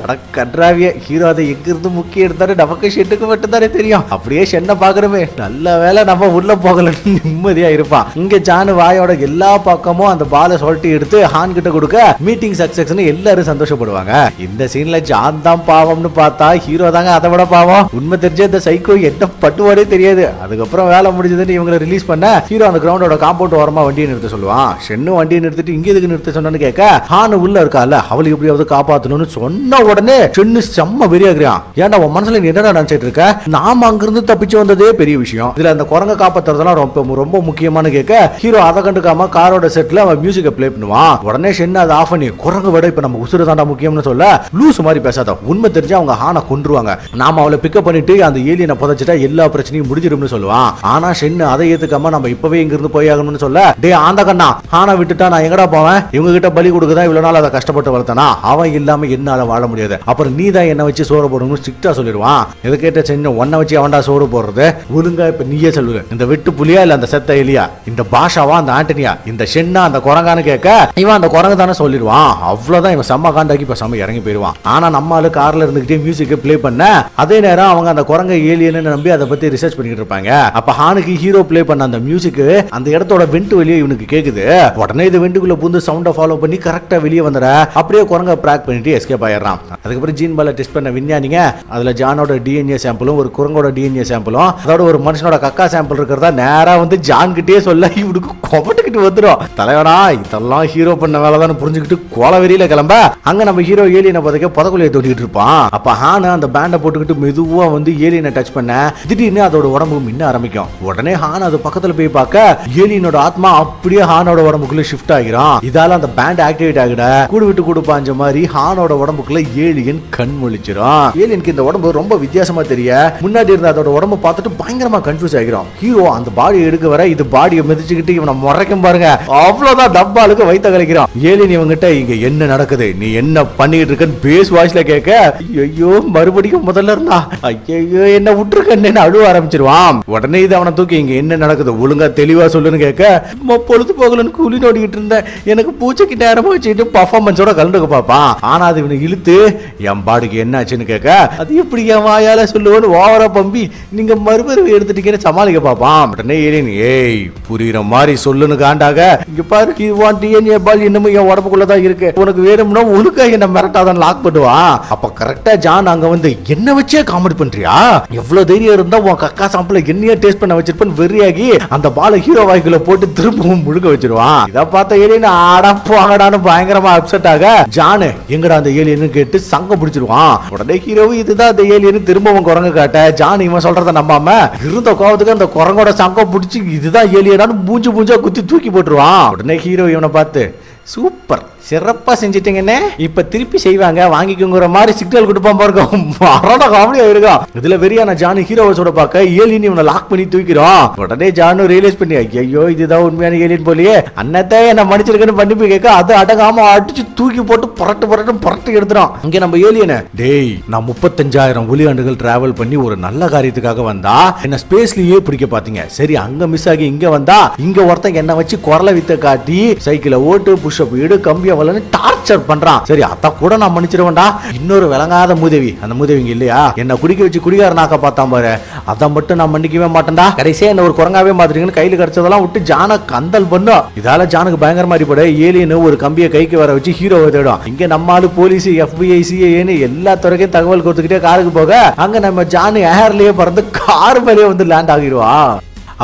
கன்றாவிய ஹீரோ அதை எங்க இருந்து முக்கிய எடுத்தாரு நமக்கு ஷெட்டுக்கு மட்டும் தானே தெரியும். அப்படியே ஷென்னை பாக்குறமே, நல்ல வேலை நம்ம உள்ள போகல நிம்மதியா இருப்பான். இங்க ஜானு வாயோட எல்லா பக்கமும் அந்த பாலை சொல்லிட்டு எடுத்து ஹான் கிட்ட கொடுக்க மீட்டிங் சக்சஸ்னு எல்லாரும் சந்தோஷப்படுவாங்க. இந்த சீன்ல ஜான் தான் பாவம்னு பார்த்தா ஹீரோ தாங்க அதை விட பாவம். உண்மை தெரிஞ்ச இந்த சைக்கோ என்ன பட்டுவாடே தெரியாது. அதுக்கப்புறம் வேலை முடிஞ்சதுன்னு இவங்களை ரிலீஸ் பண்ண ஹீரோ அந்த கிரவுண்டோட காம்பவுண்ட் ஓரமா வண்டியை நிறுத்த சொல்லுவான். ஷென்னு வண்டியை நிறுத்திட்டு இங்க எதுக்கு நிறுத்த சொன்னு கேட்க, ஹான் உள்ள இருக்கால அவளுக்கு எப்படியாவது காப்பாத்தணும்னு சொன்ன உடனே ஷென்னு செம்ம வெறியாகிறான். ஏன்னா உன் மனசுல நீ என்ன நினைச்சிட்டு இருக்க, நாம அங்கிருந்து தப்பிச்சு வந்ததே பெரிய விஷயம், இதுல அந்த குரங்க காப்பாத்துறதெல்லாம் ரொம்ப முக்கியமான கேட்க, ஹீரோ அதை கண்டுக்காம காரோட செட்ல அவன் மியூசிக்கை ப்ளே பண்ணுவான். உடனே ஷென்னு அதை ஆஃப் பண்ணி, குரங்கு விட இப்ப நம்ம உசுறு தாண்டா முக்கியம்னு சொல்ல, லூஸ் மாதிரி பேசாத, உண்மை தெரிஞ்சா அவங்க ஹானை கொன்றுவாங்க, நாம அவளை பிக்கப் பண்ணிட்டு அந்த ஏலியனை புதைச்சிட்டா எல்லா பிரச்சனையும் முடிஞ்சிடும்னு சொல்லுவான். ஆனா ஷென்னு அதை ஏத்துக்காம நம்ம இப்பவே இங்க இருந்து போய் ஆகணும்னு சொல்ல, டே ஆந்த கண்ணா ஹானை விட்டுட்டா நான் எங்கடா போவேன், இவங்க கிட்ட பலி கொடுக்கதான் இவ்வளவு நாள் அதை கஷ்டப்பட்டு வளர்த்தனா, அவன் இல்லாம என்னால வாழ முடியாது, அப்புறம் நீ தான் என்ன வச்சு சோறு போடணும்னு ஸ்ட்ரிக்டா சொல்லிடுவான். இதை கேட்ட ஷென்னு உன்னை வச்சு அவன்டா சோறு போடுறது, ஒழுங்கா இப்ப நீயே சொல்லுங்க, இந்த வெட்டு புலியா இல்ல அந்த செத்த எலியா, இந்த பாஷாவா அந்த ஆண்டனியா, இந்த ஷென்னா அந்த குரங்கான்னு கேட்க, இவன் அந்த குரங்கு தானே சொல்லிடுவான். அவ்வளவுதான், இவன் செம்ம காண்டாக்கி இப்ப செம்ம இறங்கி போயிடுவான். ஆனா நம்ம ஆளு கார்ல இருந்துகிட்டே மியூசிக் பிளே பண்ண, அதே நேரம் அவங்க அந்த குரங்கை ஏலியன்னு நம்பி அதை பத்தி ரிசர்ச் பண்ணிட்டு இருப்பாங்க. அப்ப ஹானுக்கு ஹீரோ பிளே பண்ண அந்த மியூசிக் அந்த இடத்தோட வெண்ட் வெளியே இவனுக்கு கேக்குது. உடனே இது வெண்டுக்குள்ள பூந்து சவுண்ட ஃபாலோ பண்ணி கரெக்டா வெளியே வந்துற, அப்படியே குரங்க பிராக் பண்ணிட்டு எஸ்கேப் ஆயிடுறான். அதுக்கப்புறம் ஜீன் பாலை டெஸ்ட் பண்ண விஞ்ஞானிங்க அதுல ஜானோட டிஎன்ஏ சாம்பிளும் ஒரு குரங்கோட டிஎன்ஏ சாம்பிளும் அதோட ஒரு மனுஷனோட கக்கா சாம்பிள் இருக்கிறதா நேர நேரா வந்து ஜான் கிட்டே சொல்ல இவனுக்கு கொமட்டுக்கிட்டு வந்துடும். தலைவனா இதெல்லாம் ஹீரோ பண்ண வேலைதான் புரிஞ்சுக்கிட்டு கோலவெறியில கிளம்ப அங்க நம்ம ஹீரோ ஏலியனை பதக்க புதக்குள்ளைய தோட்டிட்டு இருப்பான். அப்ப ஹான அந்த பேண்டை போட்டுக்கிட்டு மெதுவா வந்து ஏலியனை டச் பண்ண திடீர்னு அதோட உடம்பு மின்ன ஆரம்பிக்கும். உடனே ஹான் அது பக்கத்துல போய் பார்க்க ஏலியனோட ஆத்மா அப்படியே ஹானோட உடம்புக்குள்ள ஷிஃப்ட் ஆகிரும். இதால அந்த பேண்ட் ஆக்டிவேட் ஆகிட கூடு விட்டு கூடு பாஞ்ச மாதிரி ஹானோட உடம்புக்குள்ள ஏலியன் கண் முழிச்சிரும். ஏலியனுக்கு இந்த உடம்பு ரொம்ப வித்தியாசமா தெரிய முன்னாடி இருந்த அதோட உடம்பு பார்த்துட்டு பயங்கரமா கன்ஃபியூஸ் ஆகிரும். ஹீரோ அந்த பாடியை எடுக்க வர இது பாடியை மிதிச்சுக்கிட்டு இவனை முறைக்கும் பாருங்க. அவ்வளவுதான் டப்பாலுக்கு வைத்த கலைக்கிறான். ஏலியன் இவங்கிட்ட இங்க என்ன நடக்குது, நீ என்ன பண்ணிட்டு இருக்கன்னு பேஸ் வாய்ஸ்ல கேட்க ஐயோ மறுபடியும் முதல்ல இருந்தா ஐயோ என்ன விட்டுருக்கன்னு அழுவ ஆரம்பிச்சிருவான். உடனே இது அவனை தூக்கி இங்க என்ன நடக்குது ஒழுங்கா தெளிவா சொல்லுன்னு கேட்க பொழுது போகலன்னு கூலி நோடிக்கிட்டு இருந்தேன், எனக்கு பூச்சைக்கு நேரமா வச்சுட்டு பர்ஃபார்மன்ஸோட கலந்துக்க பார்ப்பான். ஆனா அது இவனை இழுத்து என் பாடிக்கு என்ன ஆச்சுன்னு கேட்க அது எப்படி என் வாயால சொல்லுவோன்னு ஓவரா பம்பி நீங்க மறுபடியும் எடுத்துட்டீங்கன்னு சமாளிக்க பார்ப்பான். உடனே ஏலியன் ஏய் புரியுற மாதிரி சொல்லுன்னு காண்டாக இங்க பாரு இன்னமும் என் உடம்புக்குள்ளதான் இருக்கு, உனக்கு வேணும்னா ஒழுக்கா என்ன மிரட்டாதான் லாக் பண்ணுவான். அப்ப கரெக்டா ஜான் அங்க வந்து என்ன வச்சே காமெடி பண்றியா, எவ்வளவு தைரியம் இருந்தா உன் கக்கா சாம்பிள என்னையே டேஸ்ட் பண்ண வச்சிருப்பேன் வெறியாகி அந்த பால ஹீரோ வாய்க்குள்ள போட்டு திரும்பவும் முழுக்க வச்சிருவான். இத பார்த்த ஏலியன் ஆடான்னு பயங்கரமா அப்செட் ஆக ஜானு எங்கடா அந்த ஏலியன் கேட்டு சங்கம் பிடிச்சிருவான். உடனே ஹீரோ இதுதான் அந்த ஏலியன் திரும்பவும் குரங்கு காட்ட ஜான் இவன் சொல்றத நம்பாம இருந்த கோவத்துக்கு அந்த குரங்கோட சங்கம் பிடிச்சி இதுதான் ஏலியனான்னு மூஞ்சா குத்தி தூக்கி போட்டுருவான். உடனே ஹீரோ இவனை பார்த்து சூப்பர் சிறப்பா செஞ்சிட்டீங்கன்னு இப்ப திருப்பி செய்வாங்க வாங்கிக்கோங்கிற மாதிரி சிக்னல் கொடுப்பான் பாருங்க. மரண காமெடியா இருக்கும். இதுல வெறியான ஜானு ஹீரோஸோட பார்க்க ஏலியன் இவனை லாக் பண்ணி தூக்கிறோம். உடனே ஜானு ரியலைஸ் பண்ணி ஐயோ இதுதான் உண்மையான ஏலியன் போலியே அன்னத்தை என்ன மன்னிச்சிருக்கேன்னு பண்ணி போய் கேட்க அது அடங்காம அடிச்சு தூக்கி போட்டு புரட்டு எடுத்துரும். இங்க நம்ம ஏலியன் டேய் நான் 35,000 ஒளியாண்டுகள் டிராவல் பண்ணி ஒரு நல்ல காரியத்துக்காக வந்தா என்ன ஸ்பேஸ்லயே பிடிக்க பாத்தீங்க, சரி அங்க மிஸ் ஆகி இங்க வந்தா இங்க ஒருத்தன் என்ன வச்சு குரலை வித்த காட்டி சைக்கிளை ஓட்டு புஷ்அப் எடு கம்பி டார்ச்சர் பண்றான், சரி அத கூட நான் மன்னிச்சிருவேன்டா. இன்னொரு விளங்காத மூதேவி அந்த மூதேவிங்க இல்லையா என்ன குடிக்க வச்சு குடிகாரனாக்க பார்த்தான் பாரு அதை மட்டும் நான் மன்னிக்கவே மாட்டேன்டா. கடைசியா என்ன ஒரு குரங்காவே மாத்திரீங்கன்னு கையில கிடைச்சதெல்லாம் விட்டு ஜான கந்தல் பண்ணும். இதால ஜானுக்கு பயங்கரமா அடிப்பட ஏலியன் ஒரு கம்பியை கைக்கு வர வச்சு ஹீரோவை தேடும். இங்க நம்மால போலீஸ் FBI CIA எல்லா துறைக்கும் தகவல் கொடுத்துக்கிட்டே காருக்கு போக அங்க நம்ம ஜானு ஏர்லயே பறந்து கார் மேலேயே வந்து லேண்ட் ஆகிடுவான்.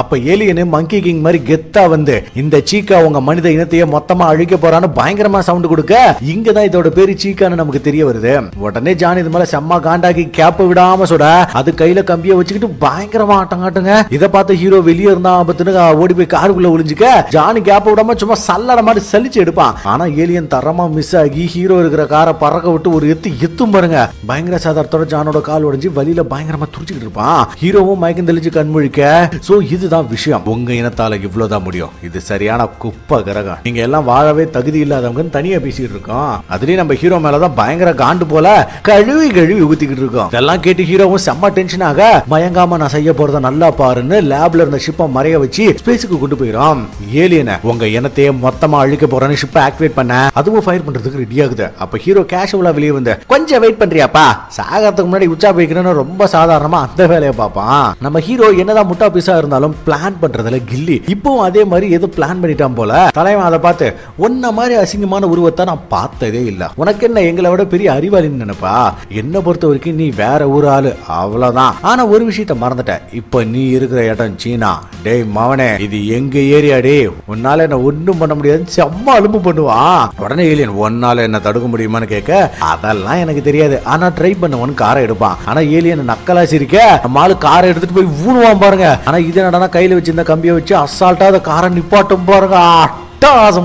அப்ப ஏலியன் மங்கி கிங் மாதிரி கெத்தா வந்து இந்த சீக்கா உங்க மனித இனத்தையே மொத்தமா அழிக்க போறான்னு பயங்கரமா சவுண்ட் கொடுக்க இங்கதான் இதோட பேரு சீக்கான்னு நமக்கு தெரிய வருது. உடனே ஜான் இது மேல செம்ம காண்டாக்கி கேப்ப விடாம சுட அது கையில கம்பிய வச்சுக்கிட்டு பயங்கரமா ஆட்டங்காட்டுங்க. இதை பார்த்து ஹீரோ வெளியே இருந்தா ஆபத்துன்னு ஓடி போய் காருக்குள்ள ஒளிஞ்சுக்க ஜானு கேப்ப விடாம சும்மா சல்லட மாதிரி சலிச்சு எடுப்பான். ஆனா ஏலியன் தரமா மிஸ் ஆகி ஹீரோ இருக்கிற காரை பறக்க விட்டு ஒரு எத்தும் பாருங்க. பயங்கர சாதாரத்தோட ஜானோட கால் உடைஞ்சு வலியில பயங்கரமா துடிச்சுக்கிட்டு இருப்பான். ஹீரோவும் மயக்கம் தெளிச்சு கண்முழிக்க சோ இதுதான் விஷயம், உங்க இனத்தால இவ்வளவுதான் முடியும், இது சரியான குப்பை கிரகம், நீங்க எல்லாம் வாழவே தகுதி இல்லாதவங்க தனியா பேசிட்டு இருக்கோம். அதுலயும் நம்ம ஹீரோ மேலதான் பயங்கர காண்டு போல கழுவி ஊத்திக்கிட்டு இருக்கோம். இதெல்லாம் கேட்டு ஹீரோவும் செம்ம டென்ஷன் ஆக மயங்காம நான் செய்ய போறத நல்லா பாருன்னு லேப்ல இருந்த ஷிப்பை மறைய வச்சு ஸ்பேஸுக்கு கொண்டு போயிடும். ஏலியனை உங்க இனத்தையே மொத்தமா அழிக்க போறேன்னு ஷிப்பை ஆக்டிவேட் பண்ண அதுவும் ஃபயர் பண்றதுக்கு ரெடி ஆகுது. அப்ப ஹீரோ கேஷுவலா வெளியே வந்து கொஞ்சம் வெயிட் பண்றியாப்பா சாகறதுக்கு முன்னாடி உச்சா போய்க்கணும்னு ரொம்ப சாதாரணமா அந்த வேலையை பார்ப்பான். நம்ம ஹீரோ என்னதான் முட்டா பீஸா இருந்தாலும் பிளான் பண்றதுல கில்லி இப்போ அதே மாதிரி ஏதோ பிளான் பண்ணிட்டான் போல. தலைவன் அதை பார்த்து ஒன்ன மாதிரி அசிங்கமான உருவத்தை நான் பார்த்ததே இல்ல, உனக்கு என்ன எங்களை விட பெரிய அறிவாளின்னு நினைப்பா, என்ன பொறுத்த வரைக்கும் நீ வேற ஊர் ஆளு அவ்வளவுதான். ஆனா ஒரு விஷயத்த மறந்துட்ட, இப்ப நீ இருக்கிற இடம் சீனா. டேய் மவனே இது எங்க ஏரியா டே, உன்னால என்ன ஒண்ணும் பண்ண முடியாது செம்ம அலும்பு பண்ணுவான். உடனே ஏலியன் ஒன்னால என்ன தடுக்க முடியுமான்னு கேட்க அதெல்லாம் எனக்கு தெரியாது ஆனா ட்ரை பண்ணுவான்னு காரை எடுப்பான். ஆனா ஏலியன் நக்கலா சிரிக்க நம்ம ஆளு காரை எடுத்துட்டு போய் ஊனுவான் பாருங்க. ஆனா இது என்னடா கையில வச்சு இந்த கம்பியை வச்சு அசால்ட்டா அந்த காரை நிப்பாட்டும் பாருங்க.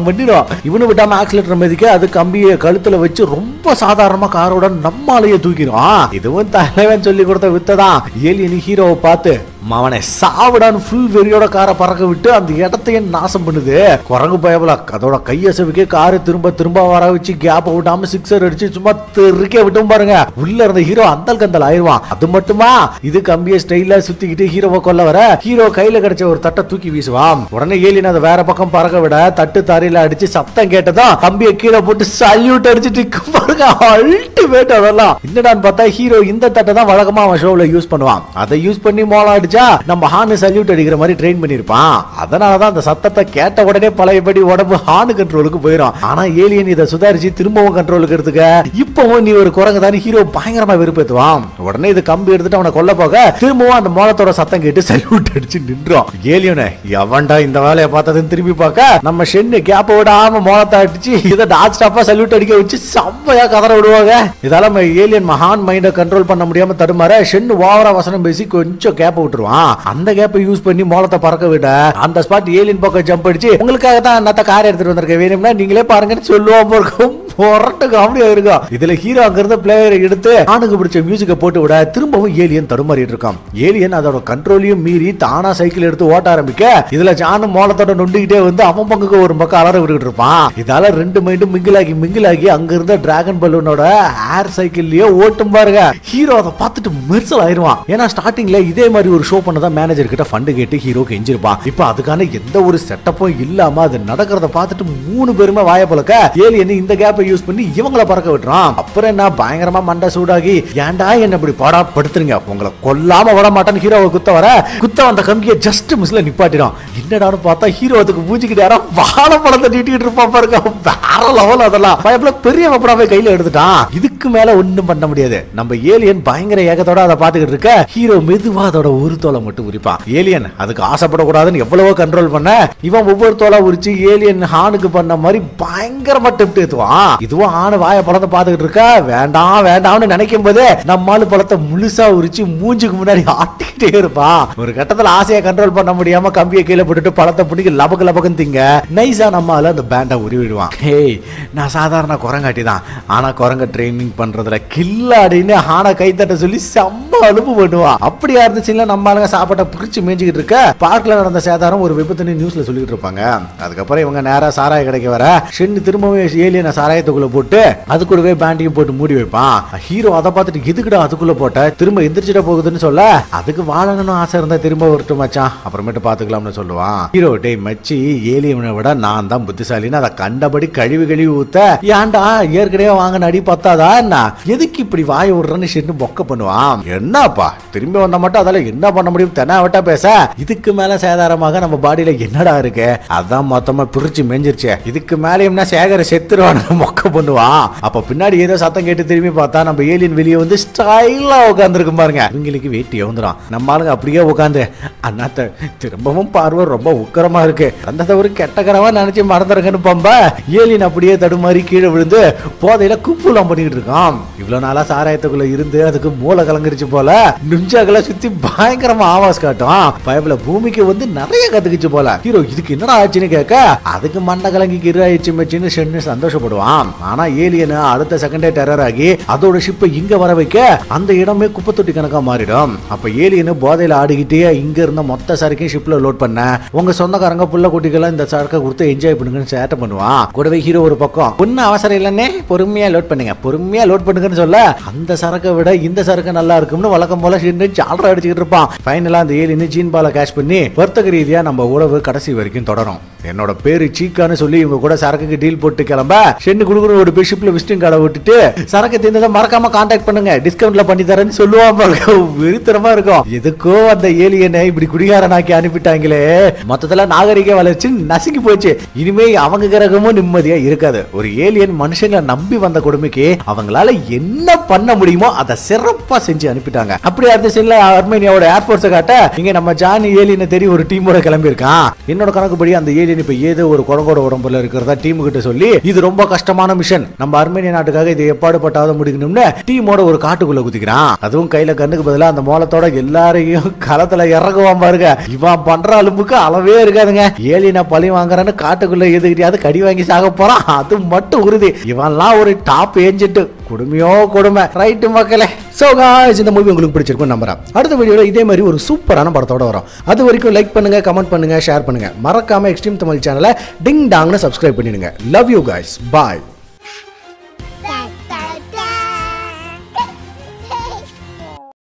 பண்ணிடும். இவனு விட்டாம ஆக்சிலேட்டர் மதிக்க அது கம்பியை கழுத்துல வச்சு ரொம்ப சாதாரணமா காரோட நம்மாலேயே தூக்கிடும். இதுவும் தலைவன் சொல்லி கொடுத்த வித்ததான். ஏலியன் ஹீரோவை பார்த்து மவனை சாவிடான்னு ஃபுல் வெறியோட காரை பறக்க விட்டு அந்த இடத்தையே நாசம் பண்ணுது. குரங்கு பயபல அதோட கையசவுக்கே காரை திரும்ப வர வச்சு கேப்ப விடாம சிக்ஸர் அடிச்சு சும்மா தெருக்கே விட்டும் பாருங்க. உள்ள இருந்த ஹீரோ அந்தல் கந்தல் ஆயிடுவான். அது மட்டுமா இது கம்பியை ஸ்டைலா சுத்திக்கிட்டு ஹீரோவை கொல்ல வர ஹீரோ கையில கிடைச்ச ஒரு தட்டை தூக்கி வீசுவான். உடனே ஏலியன் அதை வேற பக்கம் பறக்க விட தட்டு தரையில அடிச்சு சத்தம் கேட்டதான் கம்பியை கீழே போட்டு சல்யூட் அடிச்சுட்டு பாருங்க. அல்டிமேட் அதெல்லாம் என்னடான்னு பார்த்தா ஹீரோ இந்த தட்டை தான் வழக்கமா அவன் ஷோவில் யூஸ் பண்ணுவான். அதை யூஸ் பண்ணி மோளம் அடிச்சு நினைச்சா நம்ம ஹார்ன் சல்யூட் அடிக்கிற மாதிரி ட்ரெயின் பண்ணிருப்பான். அதனாலதான் அந்த சத்தத்தை கேட்ட உடனே பழையபடி உடம்பு ஹார்ன் கண்ட்ரோலுக்கு போயிடும். ஆனா ஏலியன் இதை சுதாரிச்சு திரும்பவும் கண்ட்ரோலுக்கு எடுத்துக்க இப்பவும் நீ ஒரு குரங்கு தானே ஹீரோ பயங்கரமா வெறுப்பேத்துவான். உடனே இது கம்பி எடுத்துட்டு அவனை கொல்ல போக திரும்பவும் அந்த மோளத்தோட சத்தம் கேட்டு சல்யூட் அடிச்சு நின்றோம். ஏலியனை எவன்டா இந்த வேலையை பார்த்ததுன்னு திரும்பி பார்க்க நம்ம ஷென்னு கேப்ப விடாம மோளத்தை அடிச்சு இதை டாட் ஸ்டாப்பா சல்யூட் அடிக்க வச்சு செம்மையா கதற விடுவாங்க. இதால ஏலியன் மகான் மைண்ட கண்ட்ரோல் பண்ண முடியாம தடுமாற ஷென்னு ஓவரா வசனம் பேசி கொஞ்சம் கேப்ப விட்டுருவான். அந்த கேப்பை யூஸ் பண்ணி மோளத்தை பறக்க விட அந்த ஸ்பாட் ஏலியன் பக்கம் ஜம்ப் அடிச்சு உங்களுக்காக தான் என்னத்த கார் எடுத்துட்டு வந்திருக்க வேணும்னா நீங்களே பாருங்கன்னு சொல்லுவாம இருக்கும். பொறட்டு காமெடியா இருக்கும். இதுல ஹீரோ அங்கிருந்த பிளேயரை எடுத்து ஆணுக்கு பிடிச்ச மியூசிக்கை போட்டு விட திரும்பவும் ஏலியன் தடுமாறிட்டு இருக்கான். ஏலியன் அதோட கண்ட்ரோலையும் மீறி தானா சைக்கிள் எடுத்து ஓட்ட ஆரம்பிக்க இதுல ஜானும் மோளத்தோட நொண்டிக்கிட்டே வந்து அவன் பங்குக்கு ஒரு பக்கம் அலற விட்டுட்டு இருப்பான். இதால ரெண்டு மைண்டும் மிங்கிலாகி அங்க இருந்த டிராகன் பலூனோட ஏர் சைக்கிள்லயே ஓட்டும் பாருங்க. ஹீரோ அதை பார்த்துட்டு மெர்சல் ஆயிருவான். ஏன்னா ஸ்டார்டிங்ல இதே மாதிரி ஒரு ஷோ பண்ணதான் மேனேஜர் கிட்ட ஃபண்டு கேட்டு ஹீரோ கெஞ்சிருப்பான். இப்ப அதுக்கான எந்த ஒரு செட்டப்பும் இல்லாம அது நடக்கிறத பார்த்துட்டு 3 பேருமே வாய பழக்க ஏலியன் இந்த கேப்பை யூஸ் பண்ணி இவங்களை பறக்க விட்டுறான். அப்புறம் என்ன பயங்கரமா மண்டை சூடாகி ஏன்டா என்ன இப்படி பாடா படுத்துறீங்க உங்களை கொல்லாம விட மாட்டேன்னு ஹீரோவை குத்த வந்த கம்பியை ஜஸ்ட் மிஸ்ல நிப்பாட்டிடும். என்னடான்னு பார்த்தா ஹீரோ அதுக்கு மூஞ்சிக்கிட்டு யாரோ வாழைப்பழத்தை நீட்டிட்டு இருப்பான் பாருங்க. வேற லெவல். அதெல்லாம் பயப்பட பெரிய வப்படாவை கையில எடுத்துட்டான். இதுக்கு மேல ஒண்ணும் பண்ண முடியாது. நம்ம ஏலியன் பயங்கர ஏகத்தோட அதை பாத்துக்கிட்டு இருக்க ஹீரோ மெதுவா அதோட ஒரு தோலை மட்டும் உரிப்பான். ஏலியன் அதுக்கு ஆசைப்படக்கூடாதுன்னு எவ்வளவோ கண்ட்ரோல் பண்ண இவன் ஒவ்வொரு தோலா உரிச்சு ஏலியன் ஹானுக்கு பண்ண மாதிரி பயங்கரமா டெப்ட் ஏத்துவான். இதுவும் ஆணு வாய பழத்தை பாத்துக்கிட்டு இருக்க வேண்டாம் வேண்டாம்னு நினைக்கும் போதே நம்மாலு பழத்தை முழுசா உரிச்சு மூஞ்சுக்கு முன்னாடி ஆட்டிக்கிட்டே இருப்பான். ஒரு கட்டத்துல ஆசையை கண்ட்ரோல் பண்ண முடியாம கம்பியை கீழே போட்டுட்டு பழத்தை பிடிக்க லபக்கு லபக்குன்னு திங்க நைஸா நம்மால அந்த பேண்டை உருவிடுவான். ஹேய் நான் சாதாரண குரங்காட்டி தான், ஆனா குரங்க ட்ரைனிங் பண்றதுல கில்லாடின்னு ஆனா கைத்தட்ட சொல்லி செம்ம அலுப்பு பண்ணுவான். அப்படியா இருந்துச்சுன்னா நம்ம ஆளுங்க சாப்பாட்டை பிரிச்சு மேய்ஞ்சிக்கிட்டு இருக்க பார்க்ல நடந்த சேதாரம் ஒரு விபத்துன்னு நியூஸ்ல சொல்லிட்டு இருப்பாங்க. அதுக்கப்புறம் இவங்க நேரா சாராய கிடைக்க வர ஷென்னு திரும்பவும் ஏலியனை சாராயத்துக்குள்ள போட்டு அது கூடவே பேண்டையும் போட்டு மூடி வைப்பான். ஹீரோ அதை பார்த்துட்டு எதுக்குடா அதுக்குள்ள போட்ட திரும்ப எந்திரிச்சிட போகுதுன்னு சொல்ல அதுக்கு வாழணும்னு ஆசை இருந்தா திரும்ப வரட்டும் மச்சான் அப்புறமேட்டு பாத்துக்கலாம்னு சொல்லுவான். ஹீரோ டே மச்சி ஏலியனை விட நான் தான் புத்திசாலின்னு அதை கண்டபடி கழுவி ஊத்த ஏன்டா ஏற்கனவே வாங்கின அடி பத்தாதா என்ன எதுக்கு இப்படி வாய விடுறன்னு ஷென்னு பொக்க பண்ணுவான். என்னப்பா திரும்பி வந்தா மட்டும் அதால என்ன பண்ண முடியும் தெனாவட்டா பேச இதுக்கு மேல சேதாரமாக நம்ம பாடியில என்னடா இருக்கு அதான் மொத்தமா பிரிச்சு மேஞ்சிருச்சு இதுக்கு மேலேயும்னா சேகர செத்துருவான் மொக்க பண்ணுவான். அப்ப பின்னாடி ஏதோ சத்தம் கேட்டு திரும்பி பார்த்தா நம்ம ஏலியன் வெளியே வந்து ஸ்டைலா உட்கார்ந்துருக்கும் பாருங்க. இவங்களுக்கு வெயிட் எழுந்துரும். நம்ம ஆளுங்க அப்படியே உட்காந்து அண்ணாத்த திரும்பவும் பார்வை ரொம்ப உக்கரமா இருக்கு அந்த ஒரு கெட்டகரமா நினைச்சு மறந்துருக்கன்னு பம்ப ஏலியன் அப்படியே தடுமாறி கீழே விழுந்து போதையில குப்புலாம் பண்ணிட்டு இருக்கான். இவ்வளவு நாளா சாராயத்துக்குள்ள இருந்து அதுக்கு மூளை கலங்கிருச்சு போல நுஞ்சாக்களை சுத்தி பயங்கரமா ஆவாஸ் காட்டும். பயப்புல பூமிக்கு வந்து நிறைய கத்துக்குச்சு போல. ஹீரோ இதுக்கு என்னடா ஆச்சுன்னு கேட்க அதுக்கு மண்டை கலங்கி கிராயிச்சு மச்சின்னு ஷென்னு சந்தோஷப்படுவான். ஆனா ஏலியன் அடுத்த செகண்டே டெரர் ஆகி அதோட ஷிப்பை இங்க வர வைக்க அந்த இடமே குப்பை தொட்டி கணக்கா மாறிடும். அப்ப ஏலியன் போதையில ஆடிக்கிட்டே இங்க இருந்த மொத்த சரக்கையும் ஷிப்ல லோட் பண்ண உங்க சொந்தக்காரங்க புள்ள குட்டிகள் இந்த சரக்கை கொடுத்து என்ஜாய் பண்ணுங்கன்னு சேட்டை பண்ணுவான். கூடவே ஹீரோ ஒரு பக்கம் ஒன்னு அவசரம் இல்லன்னே பொறுமையா லோட் பண்ணுங்கன்னு சொல்ல அந்த சரக்கை விட இந்த சரக்கு நல்லா இருக்கும்னு வழக்கம் போல ஜாலரா அடிச்சுக்கிட்டு இருப்பான். ஃபைனலா அந்த ஏலியன் ஜீன் பால கேஷ் பண்ணி வர்த்தக ரீதியா நம்ம உறவு கடைசி வரைக்கும் தொடரும். என்னோட பேரு சீக்கான்னு சொல்லி இவங்க கூட சரக்குக்கு டீல் போட்டு கிளம்ப ஷென்னு குடுக்குற ஒரு பிஷப்ல விசிட்டிங் கார்டை விட்டுட்டு சரக்கு தீர்ந்ததை மறக்காம கான்டாக்ட் பண்ணுங்க டிஸ்கவுண்ட்ல பண்ணி தரேன்னு சொல்லுவாங்க. வெறித்தனமா இருக்கும். எதுக்கோ அந்த ஏலியனை இப்படி குடிகாரனாக்கி அனுப்பிட்டாங்களே மொத்தத்துல நாகரிக வளர்ச்சி நசுங்கி போச்சு. இனிமே அவங்க கிரகமும் நிம்மதியா இருக்காது. ஒரு ஏலியன் மனுஷங்களை நம்பி வந்த கொடுமைக்கு அவங்களால என்ன பண்ண முடியுமோ அதை சிறப்பா செஞ்சு அனுப்பிட்டாங்க. அப்படி அடுத்த சீன்ல அர்மேனியாவோட ஏர்போர்ட்ஸை காட்ட இங்க நம்ம ஜானி ஏலியனை தேடி ஒரு டீமோட கிளம்பி இருக்கான். என்னோட கணக்குப்படி அந்த ஏலியன் இப்ப ஏதோ ஒரு குரங்கோட உடம்புல இருக்கிறதா டீம் கிட்ட சொல்லி இது ரொம்ப கஷ்டமான மிஷன் நம்ம அர்மேனியா நாட்டுக்காக இது எப்பாடு பட்டாத முடிக்கணும்னு டீமோட ஒரு காட்டுக்குள்ள குதிக்கிறான். அதுவும் கையில கண்ணுக்கு பதிலா அந்த மோளத்தோட எல்லாரையும் களத்துல இறங்குவான் பாருங்க. இவன் பண்ற அலும்புக்கு அளவே இருக்காதுங்க. ஏலியனை பழி வாங்குறான்னு காட்டுக்குள்ள எதுக்கிட்டாவது கடி வாங்கி சாக போறான். அது மட்டும் உறுதி. இவன்லாம் ஒரு டாப் ஏஜென்ட். கொடுமையோ கொடுமை. ரைட்டு மக்களே. சோ गाइस இந்த மூவி உங்களுக்கு பிடிச்சிருக்கும் நம்புறேன். அடுத்த வீடியோல இதே மாதிரி ஒரு சூப்பரான படத்தோட வரும். அது வரைக்கும் லைக் பண்ணுங்க, கமெண்ட் பண்ணுங்க, ஷேர் பண்ணுங்க. மறக்காம எக்ஸ்ட்ரீம் தமிழ் சேனலை டிங் டாங்னு சப்ஸ்கிரைப் பண்ணிடுங்க. Love you guys. பாய்.